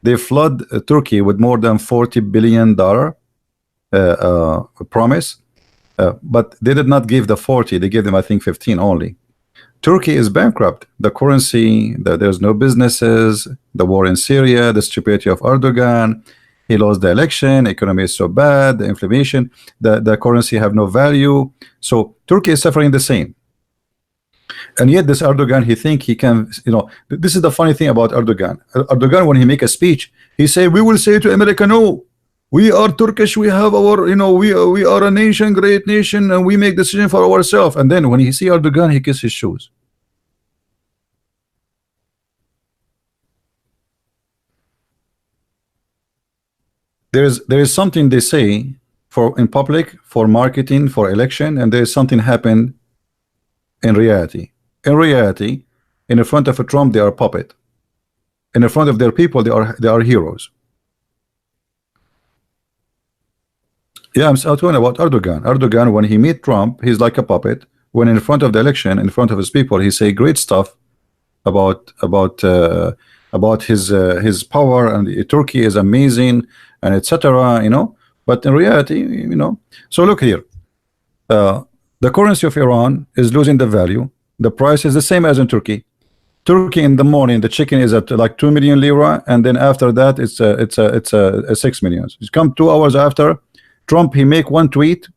they flood Turkey with more than $40 billion promise, but they did not give the 40. They gave them, I think, 15 only. Turkey is bankrupt. The currency, there's no businesses, the war in Syria, the stupidity of Erdogan. He lost the election, economy is so bad, the inflation, the currency have no value. So Turkey is suffering the same. And yet this Erdogan, he think he can, this is the funny thing about Erdogan. Erdogan, when he make a speech, he say, we will say to America, no, we are Turkish, we have our, we are a nation, great nation, and we make decision for ourselves. And then when he see Erdogan, he kiss his shoes. There is something they say for in public, for marketing, for election, and there is something happen in reality. In reality, in the front of a Trump, they are puppet. In the front of their people, they are heroes. Yeah, I'm talking about Erdogan. Erdogan, when he meet Trump, he's like a puppet. When in front of the election, in front of his people, he say great stuff about his power, and Turkey is amazing, and etc. But in reality, So look here, the currency of Iran is losing the value. The price is the same as in Turkey. Turkey in the morning, the chicken is at like 2 million lira, and then after that, it's a 6 million. It's come 2 hours after. Trump, he make one tweet,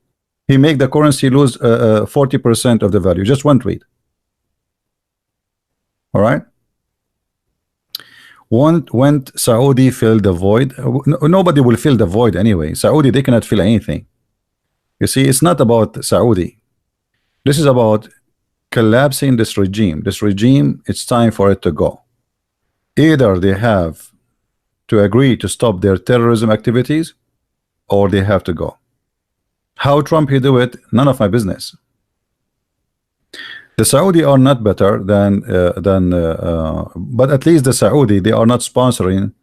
he make the currency lose 40% of the value. Just one tweet. All right. When Saudi fill the void, nobody will fill the void anyway. Saudi, they cannot fill anything. You see, it's not about Saudi. This is about collapsing this regime. This regime, it's time for it to go. Either they have to agree to stop their terrorism activities, or they have to go. How Trump he do it, none of my business. The Saudi are not better than but at least the Saudi, they are not sponsoring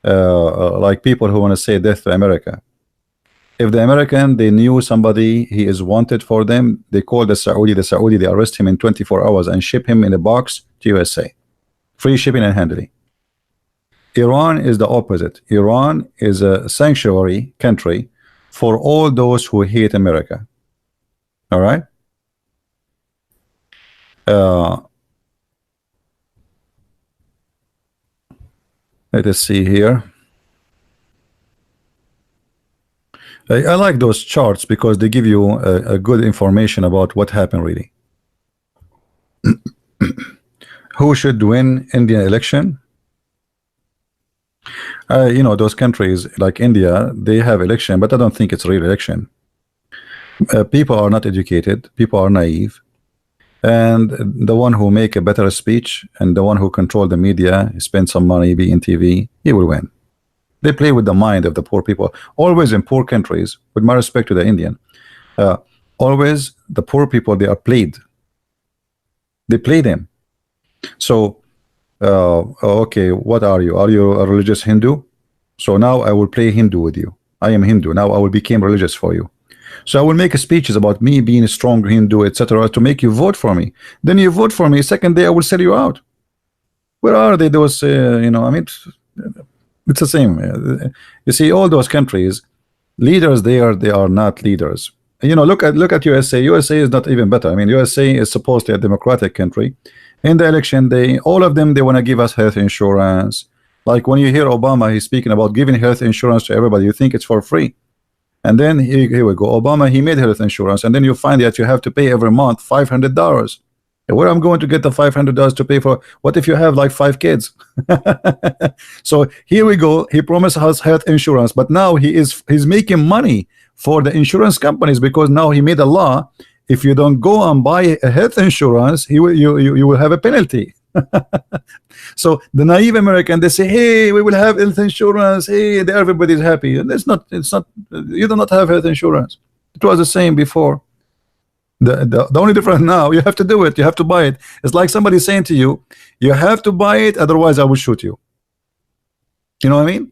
like people who want to say death to America. If the American, they knew somebody, he is wanted for them, they call the Saudi, they arrest him in 24 hours and ship him in a box to USA. Free shipping and handling. Iran is the opposite. Iran is a sanctuary country for all those who hate America. All right. Let us see here. I like those charts because they give you a good information about what happened really. Who should win Indian election? Those countries like India, they have election, but I don't think it's real election. People are not educated, people are naive, and the one who make a better speech and the one who control the media, spend some money, be in TV, he will win. They play with the mind of the poor people. Always in poor countries, with my respect to the Indian, always the poor people, they are played. They play them. So okay, what are you? Are you a religious Hindu? So now I will play Hindu with you. I am Hindu. Now I will become religious for you. So I will make speeches about me being a strong Hindu, etc., to make you vote for me. Then you vote for me. Second day I will sell you out. Where are they? Those I mean, it's the same. You see, all those countries, leaders, they are not leaders. Look at USA. USA is not even better. I mean, USA is supposedly a democratic country. In the election, all of them, they want to give us health insurance. Like when you hear Obama, he's speaking about giving health insurance to everybody, you think it's for free. And then here we go. Obama, he made health insurance, and then you find that you have to pay every month $500. Where I'm going to get the $500 to pay for? What if you have like 5 kids? So here we go. He promised us health insurance, but now he's making money for the insurance companies, because now he made a law. If you don't go and buy a health insurance, you will have a penalty. So the naive American, they say, hey, we will have health insurance, hey, everybody's happy. And it's not, you do not have health insurance. It was the same before. The only difference now, you have to do it, you have to buy it. It's like somebody saying to you, you have to buy it, otherwise I will shoot you. You know what I mean?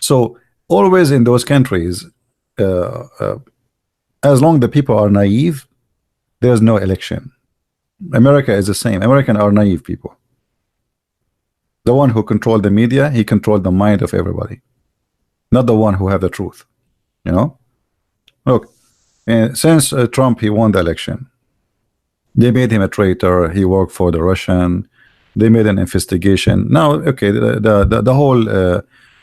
So always in those countries, as long the people are naive, there's no election. America is the same. Americans are naive people. The one who controlled the media, he controlled the mind of everybody, not the one who have the truth. You know, look, since Trump he won the election, they made him a traitor. He worked for the Russian. They made an investigation. Now, okay, the whole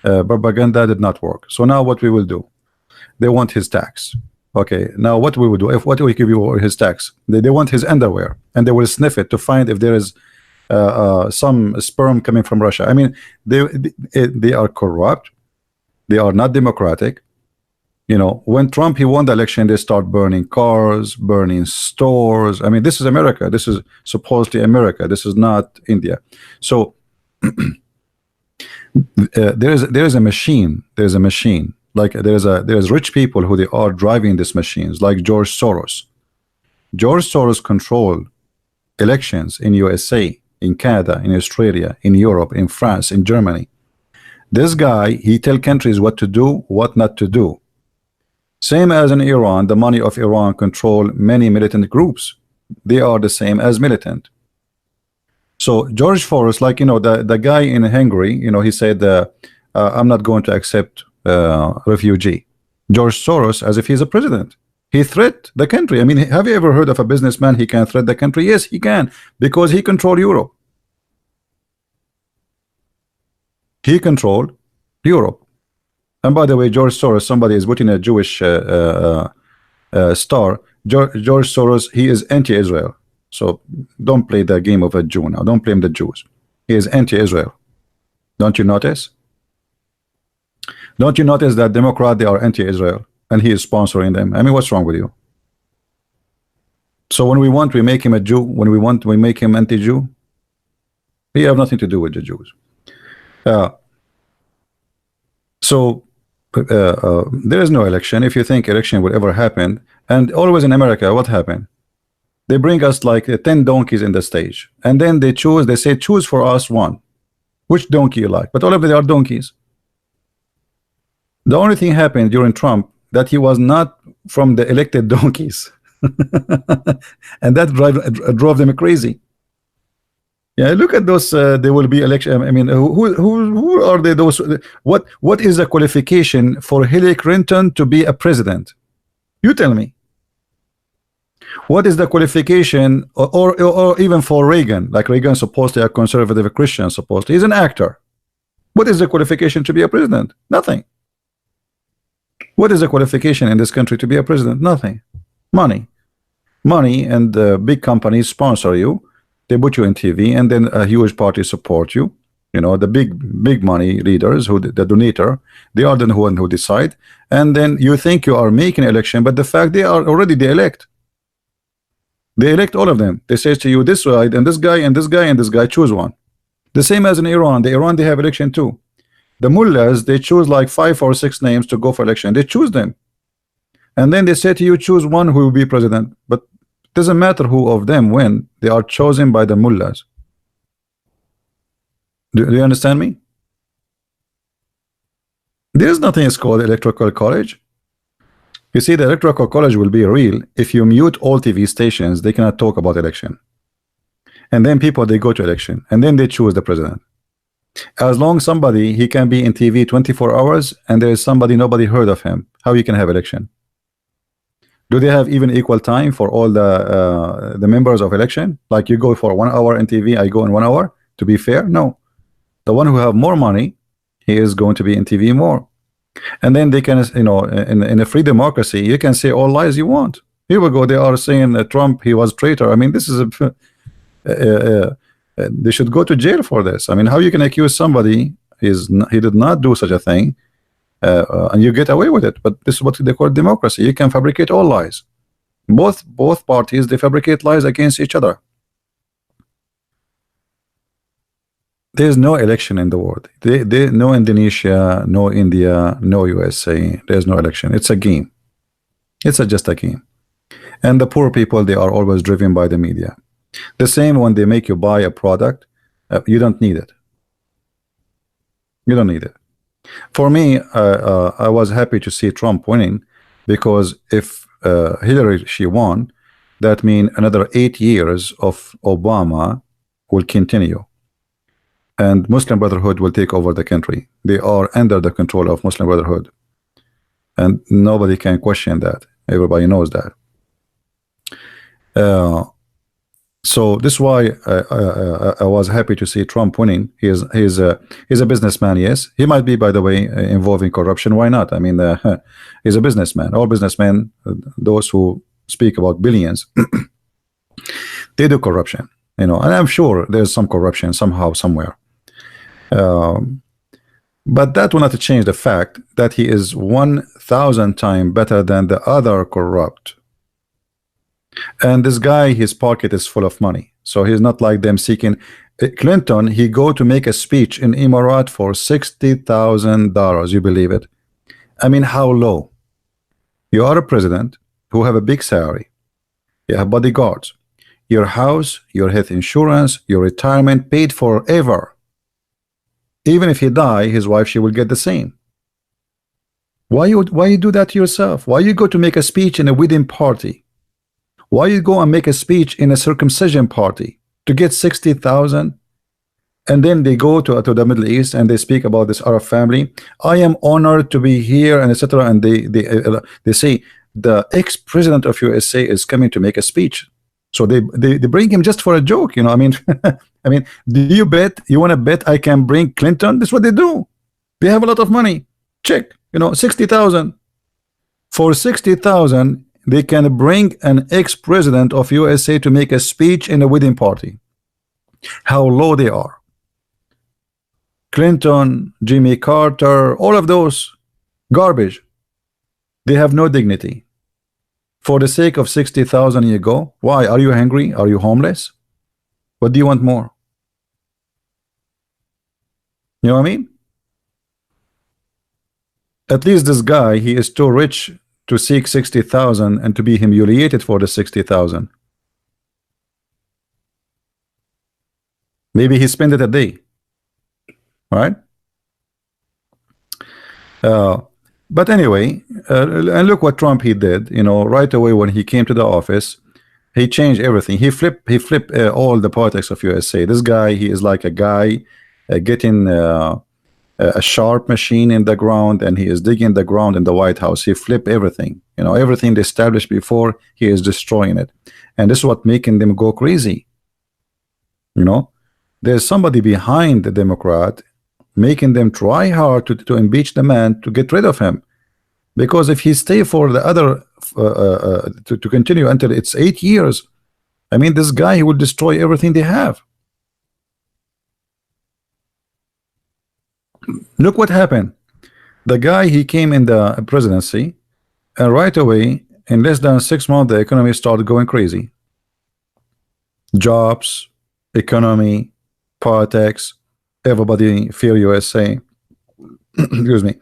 propaganda did not work. So now what we will do? They want his tax. Okay, now what we will do? If what we give you his tax, they want his underwear, and they will sniff it to find if there is some sperm coming from Russia. I mean, they are corrupt. They are not democratic. You know, when Trump he won the election, they start burning cars, burning stores. I mean, this is America. This is supposedly America. This is not India. So there is a machine. There's a machine. Like there's rich people who they are driving these machines, like George Soros. George Soros control elections in USA, in Canada, in Australia, in Europe, in France, in Germany. This guy, he tell countries what to do, what not to do. Same as in Iran, the money of Iran control many militant groups. They are the same as militant. So George Soros, like, you know, the guy in Hungary, you know, he said, I'm not going to accept refugee. George Soros, as if he's a president, he threat the country. I mean, have you ever heard of a businessman he can threat the country? Yes, he can, because he control Europe. He controlled Europe. And by the way, George Soros, somebody is putting a Jewish star. George Soros, he is anti-Israel. So don't play the game of a Jew now. Don't blame the Jews. He is anti-Israel. Don't you notice? Don't you notice that Democrats, they are anti-Israel, and he is sponsoring them? I mean, what's wrong with you? So when we want, we make him a Jew. When we want, we make him anti-Jew. We have nothing to do with the Jews. So there is no election. If you think election will ever happen, and always in America, what happened? They bring us like 10 donkeys in the stage, and then they choose. They say, choose for us one. Which donkey you like? But all of them are donkeys. The only thing happened during Trump that he was not from the elected donkeys, and that drove them crazy. Yeah, look at those. There will be election. I mean, who are they? Those. What is the qualification for Hillary Clinton to be a president? You tell me. What is the qualification, or even for Reagan? Like Reagan, supposedly a conservative Christian, supposedly he's an actor. What is the qualification to be a president? Nothing. What is the qualification in this country to be a president? Nothing. Money. Money, and big companies sponsor you. They put you in TV, and then a huge party support you. You know, the big money leaders, who the donator, they are the one who decide. And then you think you are making an election, but the fact they are already the elect. They elect all of them. They say to you, this side, and this guy, and this guy, and this guy, choose one. The same as in Iran. The Iran, they have election too. The mullahs, they choose like 5 or 6 names to go for election. They choose them. And then they say to you, choose one who will be president. But it doesn't matter who of them win. They are chosen by the mullahs. Do you understand me? There is nothing is called electoral college. You see, the electoral college will be real if you mute all TV stations. They cannot talk about election. And then people, they go to election, and then they choose the president. As long as somebody, he can be in TV 24 hours, and there is somebody nobody heard of him, how you can have election? Do they have even equal time for all the members of election? Like you go for 1 hour in TV, I go in 1 hour, to be fair? No. The one who have more money, he is going to be in TV more. And then they can, you know, in a free democracy, you can say all lies you want. Here we go, they are saying that Trump, he was traitor. I mean, this is a they should go to jail for this. I mean, how you can accuse somebody he did not do such a thing, and you get away with it? But this is what they call democracy. You can fabricate all lies. Both parties, they fabricate lies against each other. There is no election in the world. No Indonesia, no India, no USA. There's no election. It's a game. It's just a game. And the poor people, they are always driven by the media. The same when they make you buy a product, you don't need it. You don't need it. For me, I was happy to see Trump winning, because if Hillary she won, that means another 8 years of Obama will continue, and Muslim Brotherhood will take over the country. They are under the control of Muslim Brotherhood, and nobody can question that. Everybody knows that. So this is why I was happy to see Trump winning. He's a businessman. Yes, he might be, by the way, involved in corruption. Why not? I mean, he's a businessman. All businessmen, those who speak about billions, they do corruption. You know, and I'm sure there's some corruption somehow, somewhere. But that will not change the fact that he is 1,000 times better than the other corrupt. And this guy, his pocket is full of money, so he's not like them seeking. Clinton, he go to make a speech in Emirat for $60,000. You believe it? I mean, how low? You are a president who have a big salary. You have bodyguards. Your house, your health insurance, your retirement paid forever. Even if he die, his wife, she will get the same. Why you do that to yourself? Why you go to make a speech in a wedding party? Why you go and make a speech in a circumcision party to get 60,000? And then they go to the Middle East and they speak about this Arab family. I am honored to be here, and etc. And they say the ex-president of USA is coming to make a speech. So they bring him just for a joke, you know. I mean, I mean, do you bet? You want to bet I can bring Clinton? This is what they do. They have a lot of money. Check, you know, 60,000. For 60,000. They can bring an ex-president of USA to make a speech in a wedding party. How low they are. Clinton, Jimmy Carter, all of those garbage. They have no dignity. For the sake of 60,000 you go. Why? Are you hungry? Are you homeless? What do you want more? You know what I mean? At least this guy, he is too rich to seek 60,000 and to be humiliated for the 60,000. Maybe he spent it a day, right? But anyway, and look what Trump he did. You know, right away when he came to the office, he changed everything. He flipped all the politics of USA. This guy, he is like a guy getting a sharp machine in the ground, and he is digging the ground in the White House. He flipped everything, you know, everything they established before, he is destroying it. And this is what making them go crazy. You know, there's somebody behind the Democrat making them try hard to impeach the man, to get rid of him, because if he stay for the other to continue until it's 8 years, I mean, this guy, he will destroy everything they have. Look what happened. The guy, he came in the presidency, and right away, in less than 6 months, the economy started going crazy. Jobs, economy, politics, everybody fear USA. Excuse me.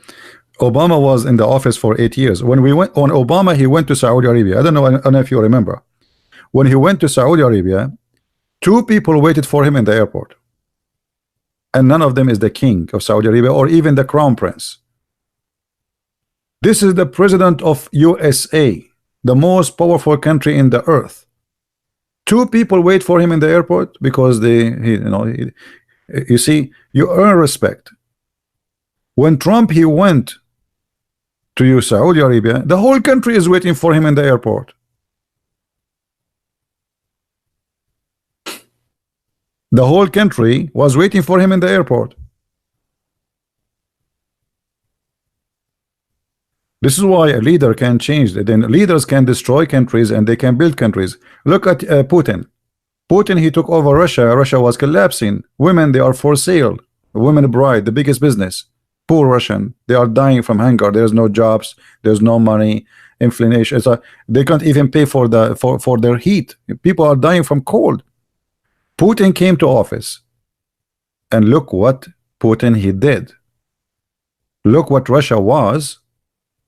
Obama was in the office for 8 years. When we went on Obama, he went to Saudi Arabia. I don't know if you remember. When he went to Saudi Arabia, 2 people waited for him in the airport. And none of them is the king of Saudi Arabia or even the crown prince. This is the president of USA, the most powerful country in the earth. 2 people wait for him in the airport because you see, you earn respect. When Trump, he went to Saudi Arabia, the whole country is waiting for him in the airport. The whole country was waiting for him in the airport. This is why a leader can change. Then leaders can destroy countries and they can build countries. Look at Putin. Putin, he took over Russia. Russia was collapsing. Women, they are for sale. Women bride, the biggest business. Poor Russian, they are dying from hunger. There's no jobs. There's no money. Inflation. They can't even pay for their heat. People are dying from cold. Putin came to office, and look what Putin he did. Look what Russia was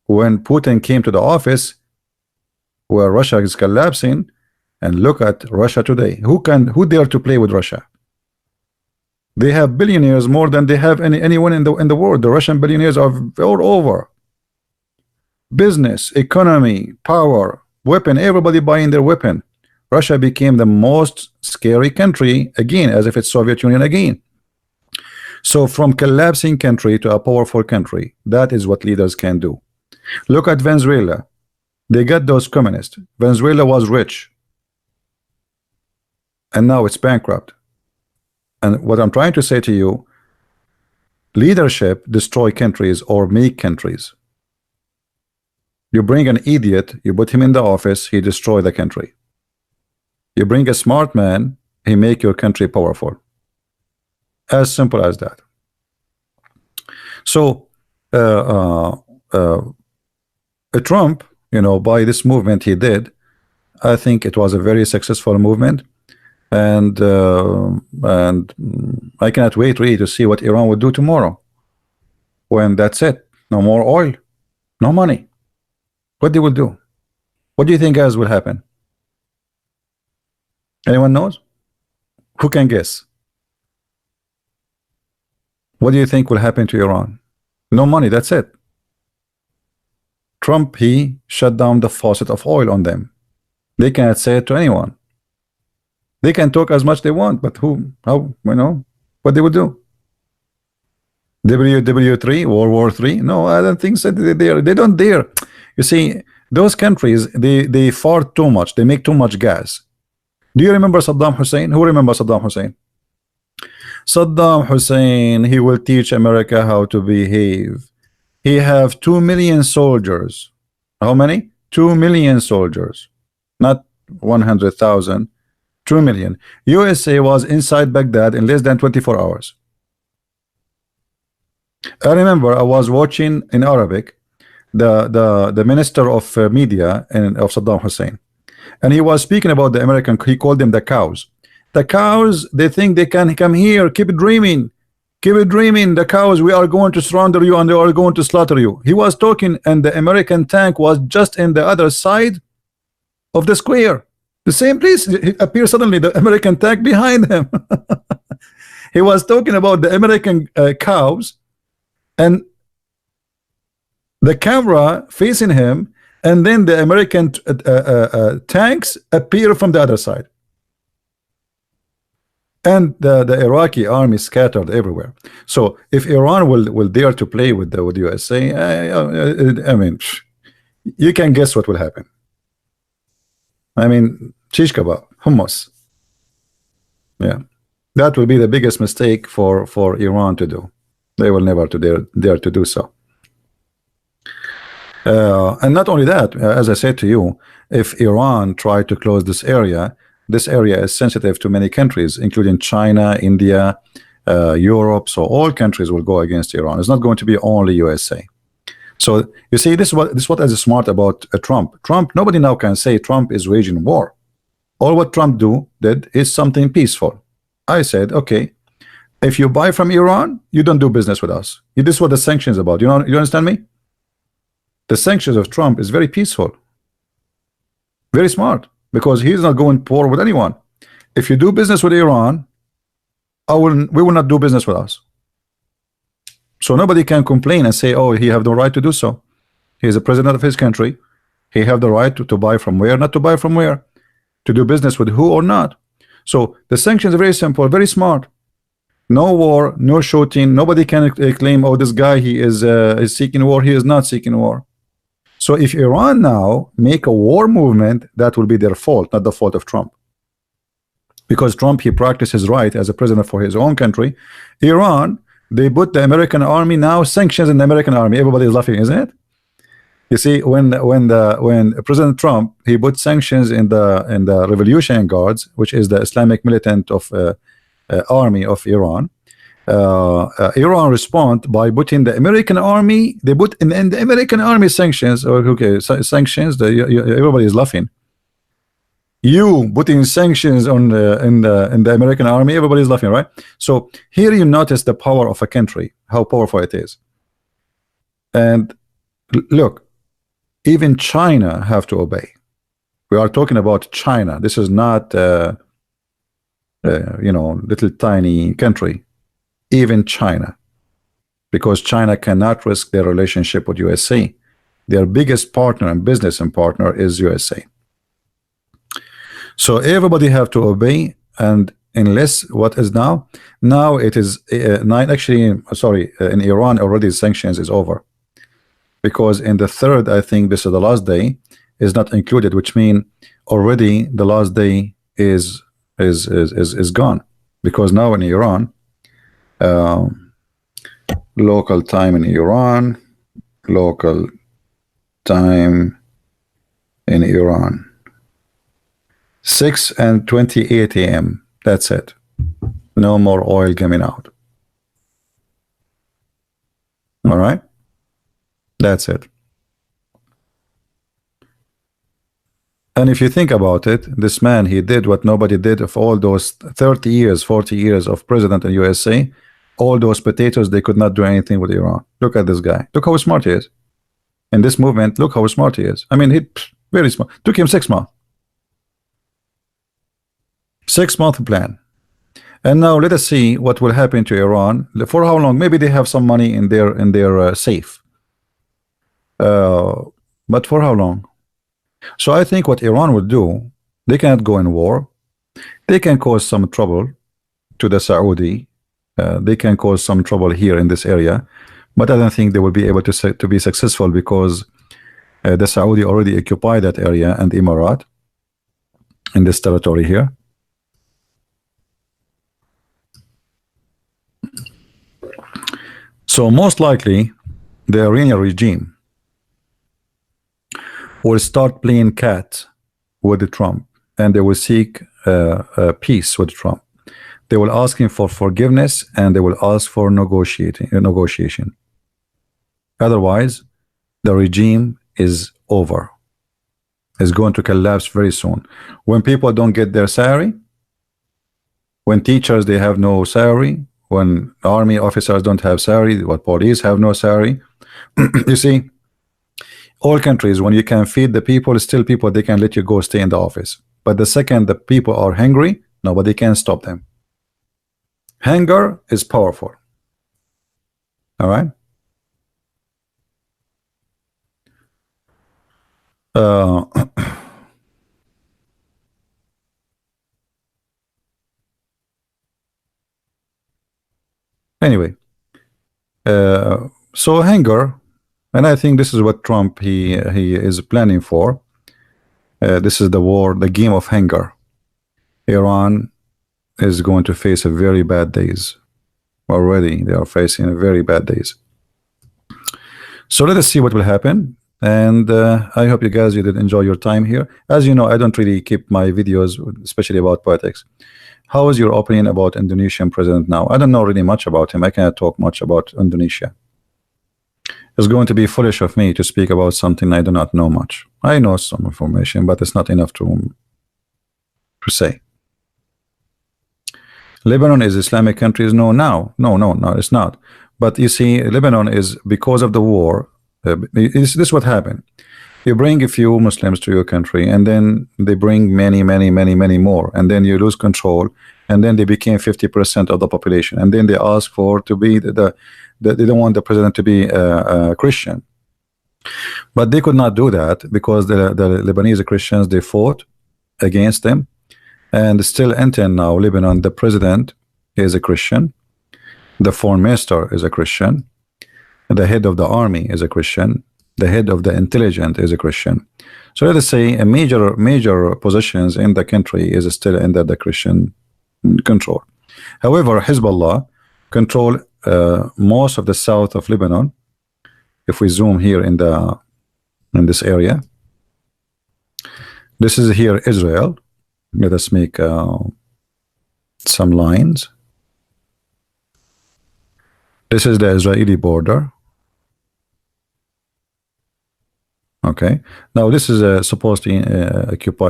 when Putin came to the office, where Russia is collapsing, and look at Russia today. Who dare to play with Russia? They have billionaires more than they have anyone in the world. The Russian billionaires are all over. Business, economy, power, weapon, everybody buying their weapon. Russia became the most scary country again, as if it's Soviet Union again. So from collapsing country to a powerful country, that is what leaders can do. Look at Venezuela. They got those communists. Venezuela was rich, and now it's bankrupt. And what I'm trying to say to you, leadership destroy countries or make countries. You bring an idiot, you put him in the office, he destroy the country. You bring a smart man, he make your country powerful. As simple as that. So Trump, you know, by this movement he did, I think it was a very successful movement, and I cannot wait really to see what Iran would do tomorrow, when that's it, no more oil, no money. What they will do? What do you think, guys, will happen? Anyone knows? Who can guess? What do you think will happen to Iran? No money, that's it. Trump, he shut down the faucet of oil on them. They cannot say it to anyone. They can talk as much they want, but who, how, you know, what they will do? WW3, World War III? No, I don't think so. They don't dare. You see, those countries, they fart too much. They make too much gas. Do you remember Saddam Hussein? Who remembers Saddam Hussein? Saddam Hussein, he will teach America how to behave. He have 2 million soldiers. How many? 2 million soldiers. Not 100,000. 2 million. USA was inside Baghdad in less than 24 hours. I remember I was watching in Arabic the minister of media of Saddam Hussein, and he was speaking about the American, he called them the cows. The cows, they think they can come here, keep dreaming, the cows, we are going to surrender you and they are going to slaughter you. He was talking, and the American tank was just in the other side of the square, the same place. It appears suddenly the American tank behind him. He was talking about the American cows, and the camera facing him, and then the American tanks appear from the other side, and the Iraqi army scattered everywhere. So if Iran will dare to play with USA, I mean, you can guess what will happen. I mean, shish kebab, hummus. Yeah, that will be the biggest mistake for Iran to do. They will never dare to do so. And not only that, as I said to you, if Iran tried to close this area is sensitive to many countries, including China, India, Europe. So all countries will go against Iran. It's not going to be only USA. So you see, this is what is smart about Trump. Nobody now can say Trump is waging war. All what Trump did is something peaceful. I said, okay, if you buy from Iran, you don't do business with us. This is what the sanctions about. You understand me? The sanctions of Trump is very peaceful, very smart, because he's not going to war with anyone. If you do business with Iran, we will not do business with us. So nobody can complain and say, oh, he have the right to do so. He is the president of his country. He have the right to buy from where, not to buy from where, to do business with who or not. So the sanctions are very simple, very smart. No war, no shooting. Nobody can claim, oh, this guy, he is seeking war. He is not seeking war. So if Iran now make a war movement, that will be their fault, not the fault of Trump. Because Trump, he practiced his right as a president for his own country. Iran, they put the American army now, sanctions in the American army. Everybody is laughing, isn't it? You see, when President Trump, he put sanctions in the Revolution Guards, which is the Islamic militant of army of Iran. Iran respond by putting the American army. They put in the American army sanctions. Okay, sanctions. Everybody is laughing. You putting sanctions on in the American army. Everybody is laughing, right? So here you notice the power of a country, how powerful it is. And look, even China have to obey. We are talking about China. This is not you know, little tiny country. even China, because China cannot risk their relationship with USA. Their biggest partner and business and partner is USA. So everybody have to obey, and unless what is now it is nine, actually sorry, in Iran already sanctions is over, because in the third, I think this is the last day, is not included, which mean already the last day is gone, because now in Iran, local time in Iran, local time in Iran, 6:28 a.m. That's it. No more oil coming out. All right, that's it. And if you think about it, this man, he did what nobody did of all those 30 years, 40 years of president in USA. All those potatoes, they could not do anything with Iran. Look at this guy. Look how smart he is. In this movement, look how smart he is. I mean, he very smart. Took him 6 months. 6-month plan. And now let us see what will happen to Iran. For how long? Maybe they have some money in their safe. But for how long? So I think what Iran would do, they cannot go in war. They can cause some trouble to the Saudi. They can cause some trouble here in this area, but I don't think they will be able to be successful, because the Saudi already occupy that area, and Emirat in this territory here. So most likely the Iranian regime will start playing cat with Trump, and they will seek peace with Trump. They will ask him for forgiveness, and they will ask for negotiation. Otherwise, the regime is over. It's going to collapse very soon. When people don't get their salary, when teachers, they have no salary, when army officers don't have salary, when police have no salary, you see, all countries, when you can feed the people, still people, they can let you go stay in the office. But the second the people are hungry, nobody can stop them. Hunger is powerful. All right. Anyway, so hunger, and I think this is what Trump he is planning for. This is the war, the game of hunger. Iran is going to face a very bad days. Already they are facing very bad days. So let us see what will happen. And I hope you guys, you did enjoy your time here. As you know, I don't really keep my videos, especially about politics. How is your opinion about Indonesian president now? I don't know really much about him. I cannot talk much about Indonesia. It's going to be foolish of me to speak about something I do not know much. I know some information, but it's not enough to say. Lebanon is Islamic countries? No, it's not. But you see, Lebanon is, because of the war, this is what happened. You bring a few Muslims to your country, and then they bring many more, and then you lose control, and then they became 50% of the population, and then they ask for to be they don't want the president to be a Christian. But they could not do that, because the Lebanese Christians, they fought against them. And still until now, Lebanon, the president is a Christian, the foreign minister is a Christian, the head of the army is a Christian, the head of the intelligence is a Christian. So let us say a major positions in the country is still under the Christian control. However, Hezbollah control most of the south of Lebanon. If we zoom here in this area, this is here Israel. Let us make some lines. This is the Israeli border. Okay. Now this is supposed to be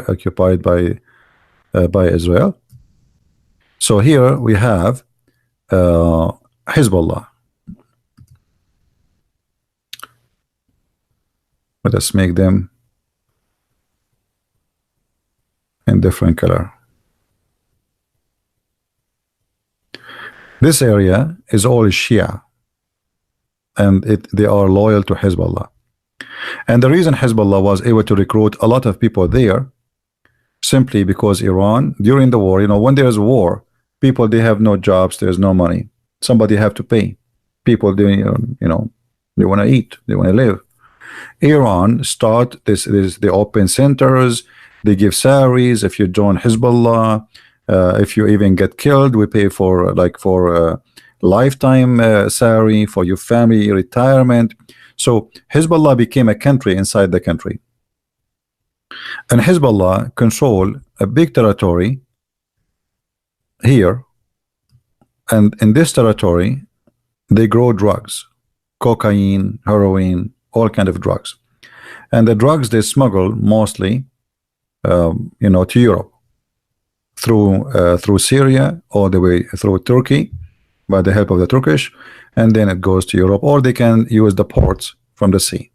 occupied by Israel. So here we have Hezbollah. Let us make them in different color. This area is all Shia, and they are loyal to Hezbollah. And the reason Hezbollah was able to recruit a lot of people there, simply because Iran, during the war, when there's war, people, they have no jobs, there's no money. Somebody have to pay. People, they want to eat, they want to live. Iran start they open centers, they give salaries. If you join Hezbollah, if you even get killed, we pay for lifetime salary for your family retirement. So Hezbollah became a country inside the country, and Hezbollah control a big territory here, and in this territory they grow drugs, cocaine, heroin, all kind of drugs, and the drugs they smuggle mostly to Europe through Syria all the way through Turkey by the help of the Turkish, and then it goes to Europe, or they can use the ports from the sea.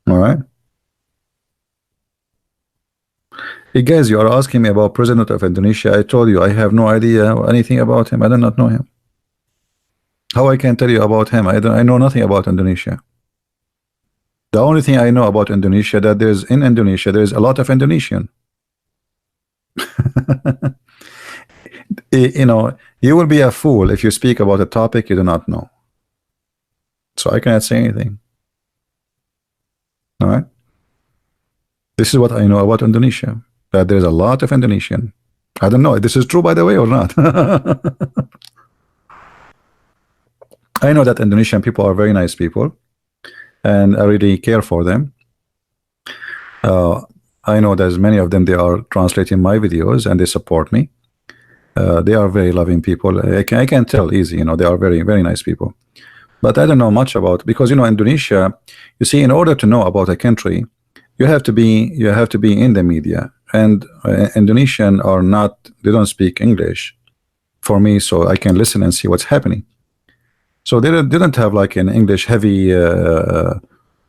All right. Hey guys, you are asking me about President of Indonesia. I told you I have no idea anything about him. I do not know him. How I can tell you about him? I know nothing about Indonesia. The only thing I know about Indonesia, that in Indonesia there is a lot of Indonesian. You will be a fool if you speak about a topic you do not know. So I cannot say anything. All right. This is what I know about Indonesia, that there's a lot of Indonesian. I don't know if this is true, by the way, or not. I know that Indonesian people are very nice people, and I really care for them. I know there's many of them, they are translating my videos and they support me. They are very loving people. I can tell easy, they are very, very nice people. But I don't know much about, because Indonesia, you see, in order to know about a country, you have to be in the media, and Indonesian are not, they don't speak English for me, so I can listen and see what's happening. So they didn't have like an English heavy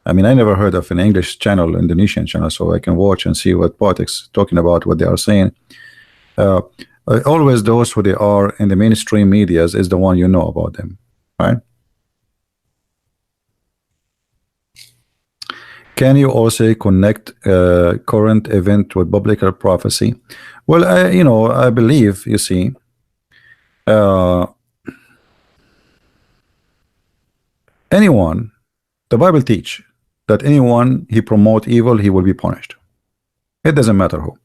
I mean, I never heard of an English channel, Indonesian channel, so I can watch and see what politics talking about, what they are saying. Always those who they are in the mainstream medias is the one you know about them, right? Can you also connect current event with biblical prophecy? Well, I believe, you see, anyone, the Bible teach that anyone he promote evil, he will be punished. It doesn't matter who.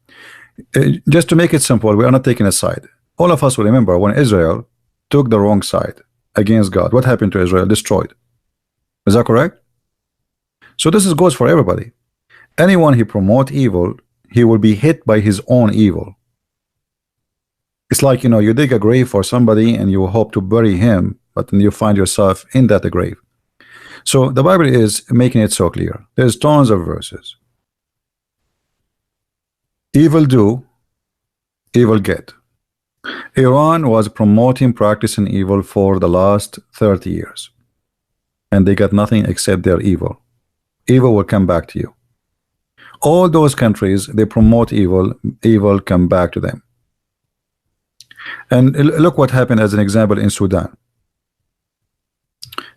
Just to make it simple, we are not taking a side. All of us will remember when Israel took the wrong side against God. What happened to Israel? Destroyed. Is that correct? So this goes for everybody. Anyone he promote evil, he will be hit by his own evil. It's like, you dig a grave for somebody and you hope to bury him, but then you find yourself in that grave. So the Bible is making it so clear. There's tons of verses. Evil do, evil get. Iran was promoting practicing evil for the last 30 years, and they got nothing except their evil. Evil will come back to you. All those countries, they promote evil, evil come back to them. And look what happened as an example in Sudan.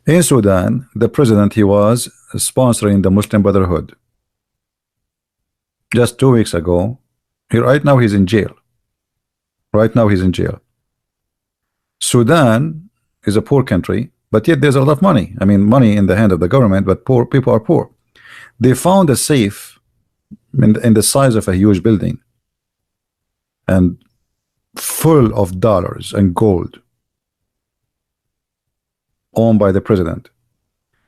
In Sudan, the president, he was sponsoring the Muslim Brotherhood. Just 2 weeks ago, right now he's in jail. Right now he's in jail. Sudan is a poor country, but yet there's a lot of money. I mean, money in the hand of the government, but poor people are poor. They found a safe in the size of a huge building, and full of dollars and gold, owned by the president,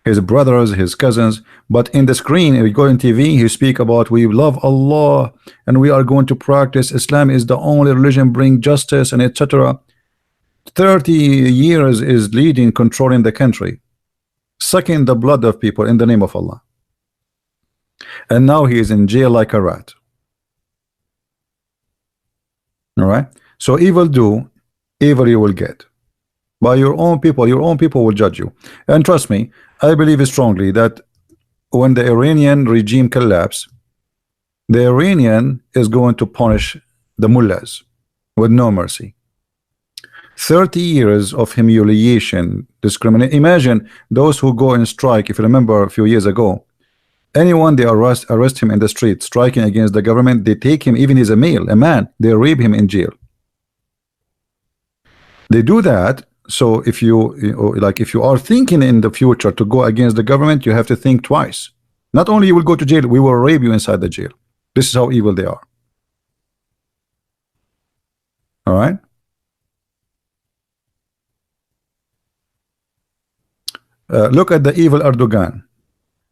his brothers, his cousins. But in the screen, if you go on TV, he speak about we love Allah and we are going to practice Islam is the only religion bring justice and etc. 30 years is leading, controlling the country, sucking the blood of people in the name of Allah, and now he is in jail like a rat. All right. So evil do, evil you will get. By your own people will judge you. And trust me, I believe strongly that when the Iranian regime collapse, the Iranian is going to punish the mullahs with no mercy. 30 years of humiliation, discrimination. Imagine those who go and strike. If you remember a few years ago, anyone they arrest him in the street, striking against the government, they take him, even he's a male, a man, they rape him in jail. They do that. So if if you are thinking in the future to go against the government, you have to think twice. Not only you will go to jail, we will rape you inside the jail. This is how evil they are. All right. Look at the evil Erdogan.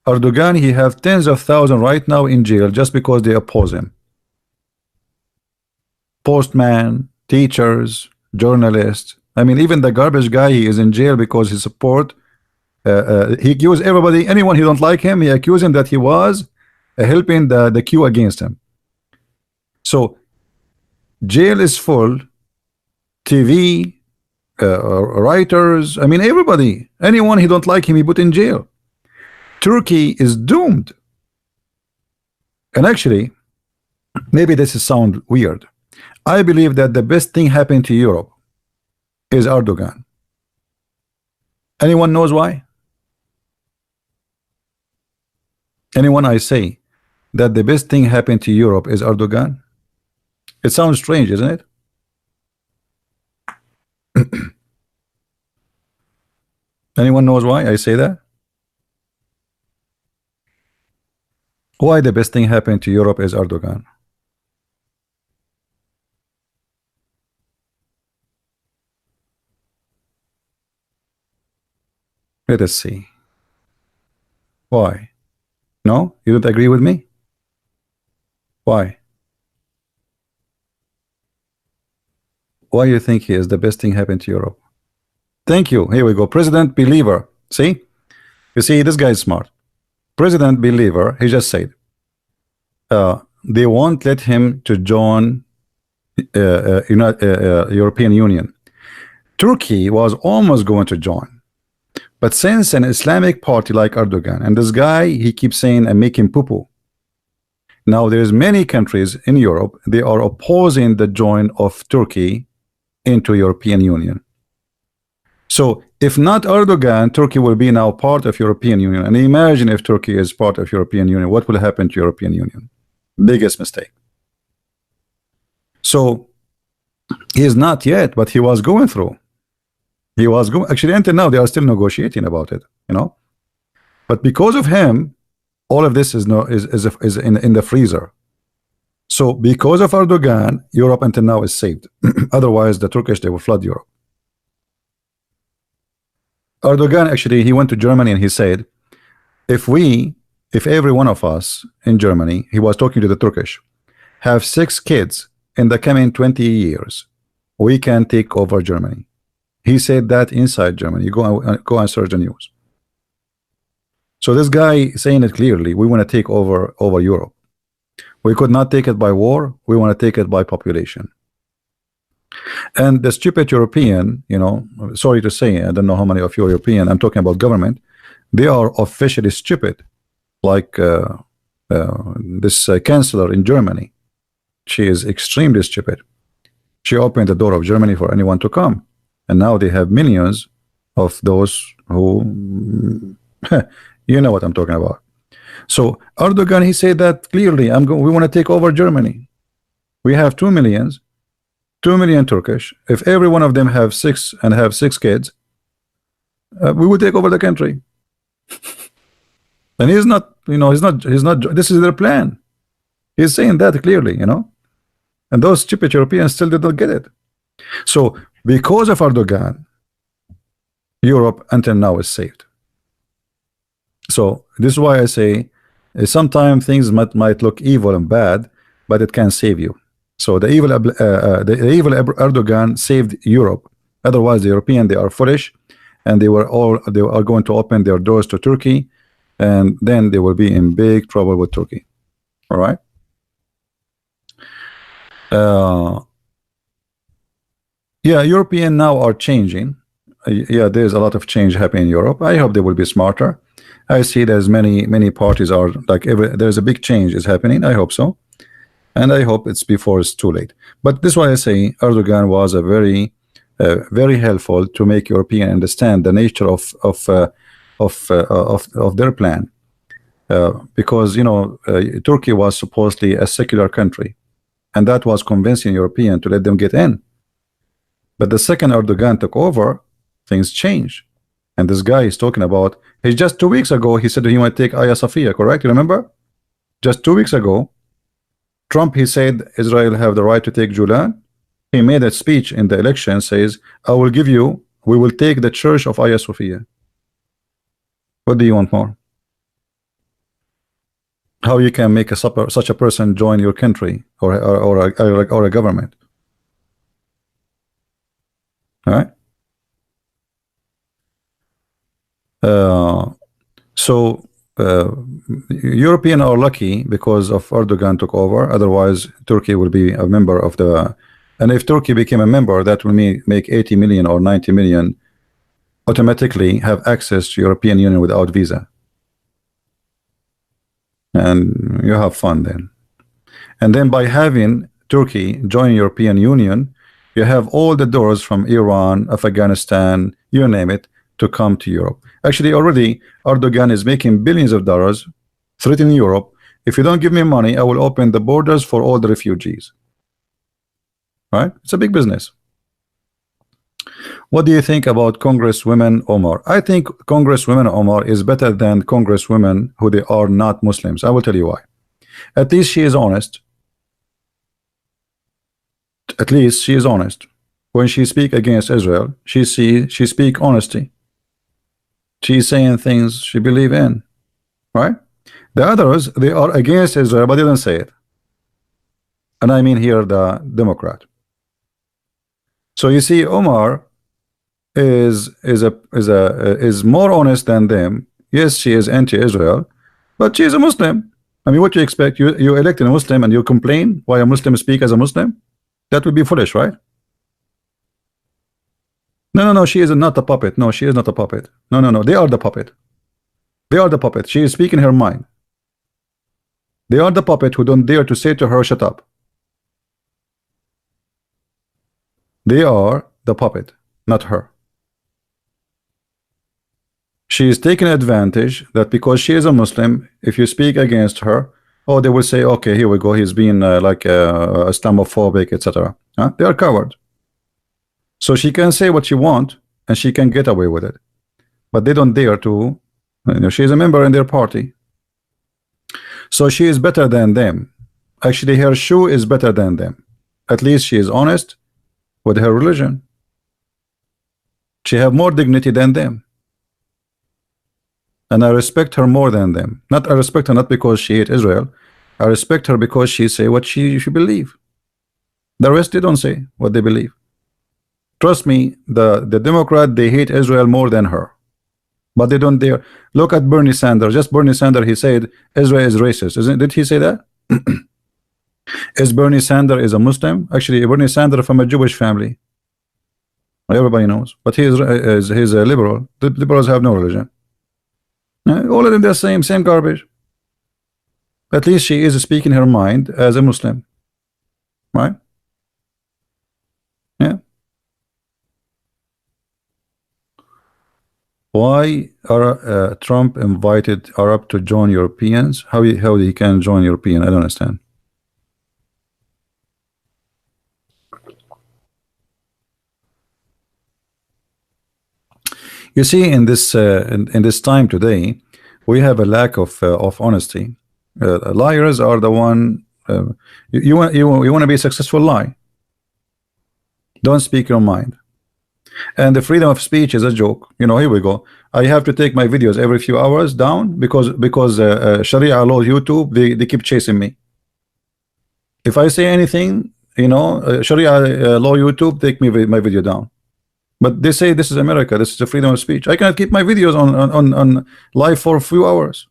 Erdogan, he have tens of thousands right now in jail just because they oppose him. Postman, teachers, journalists. I mean, even the garbage guy, he is in jail because he support. He accused everybody, anyone who don't like him, he accused him that he was helping the queue against him. So jail is full. TV, writers, I mean everybody, anyone who don't like him, he put in jail. Turkey is doomed. And actually, maybe this is sound weird, I believe that the best thing happened to Europe is Erdogan. Anyone knows why? Anyone I say that the best thing happened to Europe is Erdogan? It sounds strange, isn't it? Anyone knows why I say that? Why the best thing happened to Europe is Erdogan? Let us see. Why? No? You don't agree with me? Why? Why you think he is the best thing happened to Europe? Thank you. Here we go. President believer. See? You see, this guy is smart. President believer, he just said they won't let him to join European Union. Turkey was almost going to join, but since an Islamic party like Erdogan, and this guy, he keeps saying and making poo-poo. Now there's many countries in Europe, they are opposing the join of Turkey into European Union. So if not Erdogan, Turkey will be now part of European Union. And imagine if Turkey is part of European Union, what will happen to European Union? Biggest mistake. So he is not yet, but he was going through. He was going, actually until now they are still negotiating about it, you know. But because of him, all of this is in the freezer. So because of Erdogan, Europe until now is saved. Otherwise the Turkish, they will flood Europe. Erdogan actually, he went to Germany and he said, if every one of us in Germany, he was talking to the Turkish, have 6 kids in the coming 20 years, we can take over Germany. He said that inside Germany. You go and search the news. So this guy saying it clearly, we want to take over Europe. We could not take it by war, we want to take it by population. And the stupid European, you know, sorry to say, I don't know how many of you are European, I'm talking about government, they are officially stupid. Like this chancellor in Germany, she is extremely stupid. She opened the door of Germany for anyone to come, and now they have millions of those who you know what I'm talking about. So Erdogan, he said that clearly, we want to take over Germany. We have 2 million Turkish. If every one of them have 6 kids, we will take over the country. And he's not, you know, he's not, this is their plan. He's saying that clearly, you know, and those stupid Europeans still did not get it. So because of Erdogan, Europe until now is saved. So this is why I say sometimes things might look evil and bad, but it can save you. So the evil Erdogan saved Europe. Otherwise the European, they are foolish, and they are going to open their doors to Turkey, and then they will be in big trouble with Turkey. All right. Yeah, European now are changing. Yeah, there's a lot of change happening in Europe. I hope they will be smarter. I see there's many parties are like there's a big change is happening. I hope so, and I hope it's before it's too late. But this is why I say Erdogan was a very very helpful to make European understand the nature of their plan. Because Turkey was supposedly a secular country, and that was convincing European to let them get in. But the second Erdogan took over, things changed. And this guy is talking about, he just 2 weeks ago he said he might take Hagia Sophia, correct? You remember? Just 2 weeks ago, Trump, he said Israel have the right to take Julan. He made a speech in the election, says, we will take the church of Hagia Sophia. What do you want more? How you can make such a person join your country or a government? All right. European are lucky because of Erdogan took over. Otherwise, Turkey will be a member of the. And if Turkey became a member, that will make 80 million or 90 million automatically have access to European Union without visa. And you have fun then. And then by having Turkey join European Union, you have all the doors from Iran, Afghanistan, you name it, to come to Europe. Actually, already Erdogan is making billions of dollars, threatening Europe. If you don't give me money, I will open the borders for all the refugees. Right? It's a big business. What do you think about Congresswoman Omar? I think Congresswoman Omar is better than Congresswomen who they are not Muslims. I will tell you why. At least she is honest. At least she is honest. When she speak against Israel, she speak honesty. She's saying things she believe in. Right? The others, they are against Israel, but they don't say it. And I mean here the Democrat. So you see, Omar is more honest than them. Yes, she is anti-Israel, but she is a Muslim. I mean, what do you expect? You elect a Muslim and you complain why a Muslim speak as a Muslim? That would be foolish, right? No, she is not a puppet. No, she is not a puppet. No, they are the puppet. They are the puppet. She is speaking her mind. They are the puppet who don't dare to say to her, shut up. They are the puppet, not her. She is taking advantage that because she is a Muslim, if you speak against her, oh, they will say, okay, here we go, he's being Islamophobic, etc. They are cowards. So she can say what she wants and she can get away with it, but they don't dare to. She is a member in their party, so she is better than them. Actually, her shoe is better than them. At least she is honest with her religion. She have more dignity than them, and I respect her more than them. I respect her not because she hate Israel. I respect her because she say what she believe. The rest, they don't say what they believe. Trust me, the Democrat, they hate Israel more than her, but they don't dare. Look at Bernie Sanders. Just Bernie Sanders, he said Israel is racist. Did he say that? Is Bernie Sanders is a Muslim? Actually, Bernie Sanders from a Jewish family. Everybody knows, but he's a liberal. The liberals have no religion. All of them, they're same garbage. At least she is speaking her mind as a Muslim, right? Yeah. Why are Trump invited Arab to join Europeans? How he can join European? I don't understand. You see, in this time today, we have a lack of honesty. Liars are the one. You want to be a successful, lie. Don't speak your mind. And the freedom of speech is a joke. Here we go. I have to take my videos every few hours down because Sharia law YouTube, they keep chasing me. If I say anything, Sharia law YouTube take my video down. But they say this is America, this is the freedom of speech. I cannot keep my videos on live for a few hours.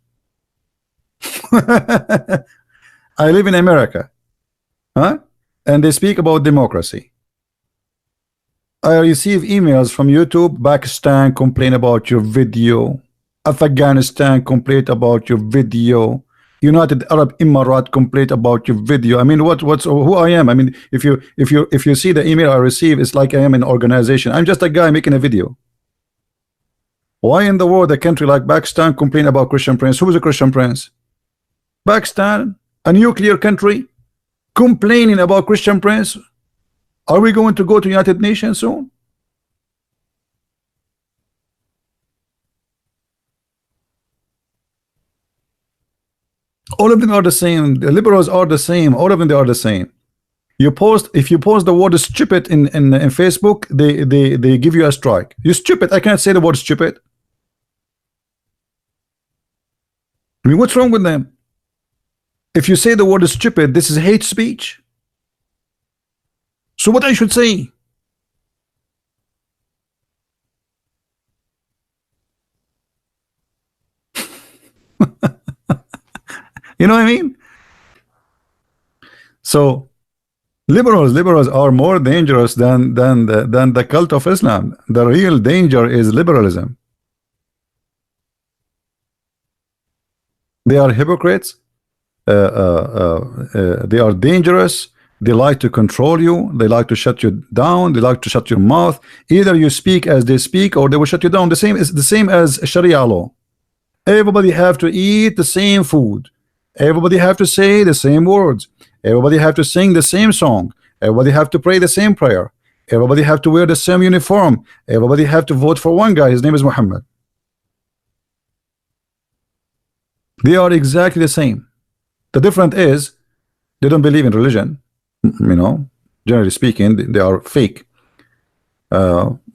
I live in America, and they speak about democracy. I receive emails from YouTube. Pakistan complain about your video. Afghanistan complain about your video. United Arab Emirates complaint about your video. I mean, what's who I am? I mean, if you see the email I receive, it's like I am an organization. I'm just a guy making a video. Why in the world a country like Pakistan complain about Christian Prince? Who is a Christian Prince? Pakistan, a nuclear country, complaining about Christian Prince. Are we going to go to United Nations soon? All of them are the same. The liberals are the same. All of them, they are the same. You post, if you post the word stupid in Facebook, they give you a strike. You stupid. I can't say the word stupid. I mean, what's wrong with them? If you say the word stupid, this is hate speech. So what I should say? You know what I mean? So liberals are more dangerous than the cult of Islam. The real danger is liberalism. They are hypocrites. They are dangerous. They like to control you. They like to shut you down. They like to shut your mouth. Either you speak as they speak, or they will shut you down. The same is the same as Sharia law. Everybody have to eat the same food. Everybody have to say the same words. Everybody have to sing the same song. Everybody have to pray the same prayer. Everybody have to wear the same uniform. Everybody have to vote for one guy. His name is Muhammad. They are exactly the same. The difference is they don't believe in religion. You know, generally speaking, they are fake.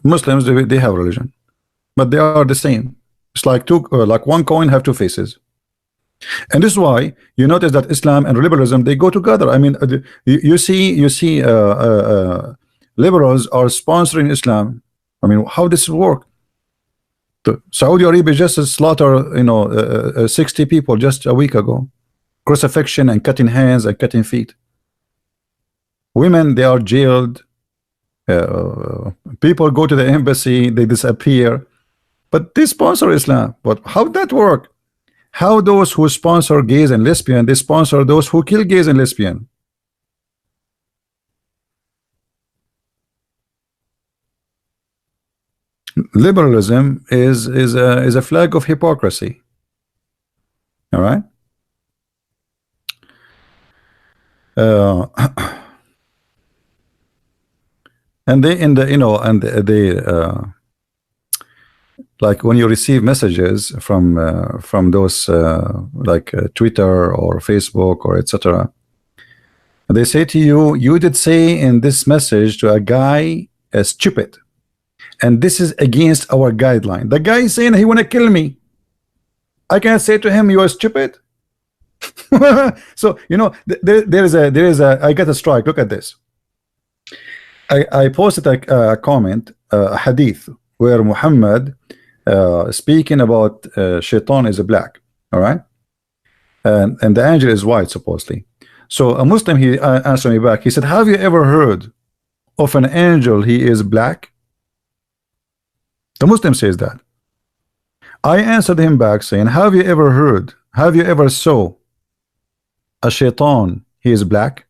Muslims, they have religion, but they are the same. It's like like one coin have two faces. And this is why you notice that Islam and liberalism, they go together. I mean, you see liberals are sponsoring Islam. I mean, how this work? Saudi Arabia just slaughter 60 people just a week ago. Crucifixion and cutting hands and cutting feet. Women, they are jailed. People go to the embassy, they disappear. But they sponsor Islam. But how did that work? How those who sponsor gays and lesbian, they sponsor those who kill gays and lesbian. Liberalism is a flag of hypocrisy. All right. And they like when you receive messages from those like Twitter or Facebook or etc., they say to you, you did say in this message to a guy stupid, and this is against our guideline. The guy is saying he want to kill me. I can't say to him you are stupid. So there is a I get a strike. Look at this. I posted a comment, a hadith where Muhammad speaking about shaitan is a black, all right, and the angel is white supposedly. So a Muslim, he answered me back. He said, have you ever heard of an angel he is black? The Muslim says that. I answered him back saying, have you ever saw a shaitan he is black?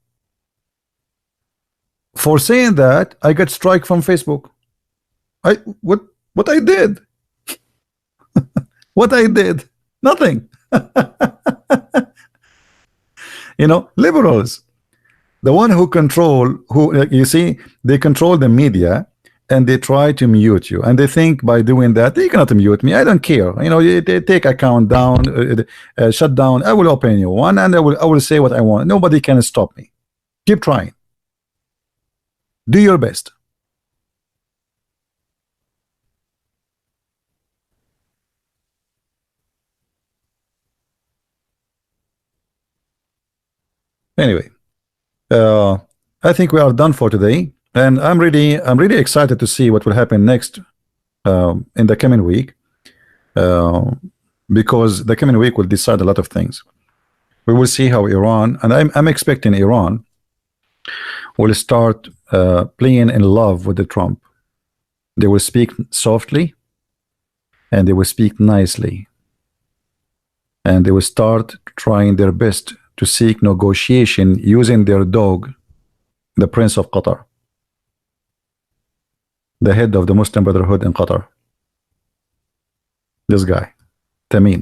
For saying that, I got strike from Facebook. What I did? What I did? Nothing. Liberals, the one who control, you see, they control the media, and they try to mute you, and they think by doing that they cannot mute me. I don't care. They take account down, shut down. I will open a new one, and I will say what I want. Nobody can stop me. Keep trying. Do your best. Anyway, I think we are done for today, and I'm really excited to see what will happen next in the coming week, because the coming week will decide a lot of things. We will see how Iran, and I'm expecting Iran will start playing in love with the Trump. They will speak softly, and they will speak nicely, and they will start trying their best to seek negotiation using their dog, the Prince of Qatar, the head of the Muslim Brotherhood in Qatar. This guy, Tamim.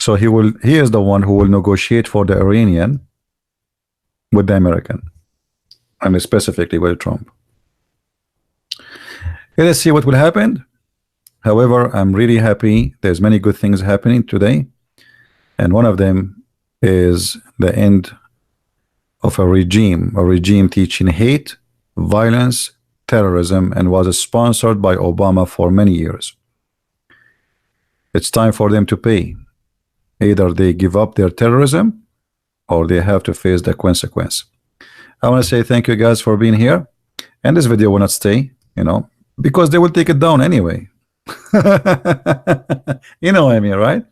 So he is the one who will negotiate for the Iranian with the American, and specifically with Trump. Let's see what will happen. However, I'm really happy. There's many good things happening today, and one of them is the end of a regime teaching hate, violence, terrorism, and was sponsored by Obama for many years. It's time for them to pay. Either they give up their terrorism or they have to face the consequence. I want to say thank you guys for being here, and this video will not stay, because they will take it down anyway. You know what I mean, right?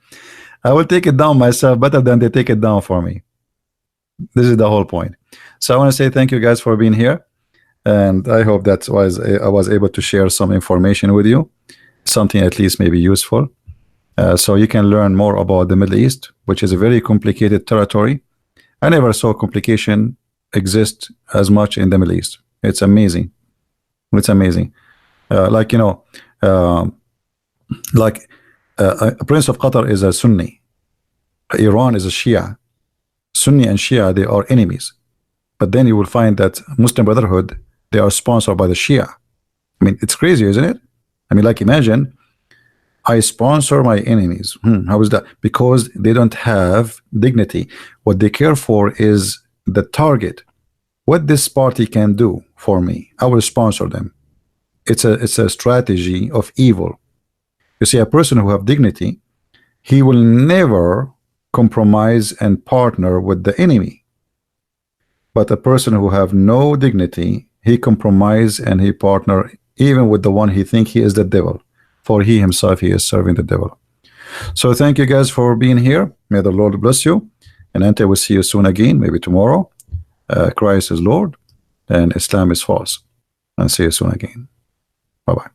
I will take it down myself better than they take it down for me. This is the whole point. So I want to say thank you guys for being here, and I hope that I was able to share some information with you, something at least maybe useful, so you can learn more about the Middle East, which is a very complicated territory. I never saw complication exist as much in the Middle East. It's amazing. It's amazing. Prince of Qatar is a Sunni. Iran is a Shia. Sunni and Shia, they are enemies. But then you will find that Muslim Brotherhood, they are sponsored by the Shia. I mean, it's crazy, isn't it? I mean, imagine I sponsor my enemies. How is that? Because they don't have dignity. What they care for is the target. What this party can do for me, I will sponsor them. It's a strategy of evil. You see, a person who have dignity, he will never compromise and partner with the enemy. But a person who have no dignity, he compromise and he partner even with the one he think he is the devil, for he himself, he is serving the devil. So thank you guys for being here. May the Lord bless you, and Ante will see you soon again, maybe tomorrow. Christ is Lord and Islam is false, and see you soon again. Bye-bye.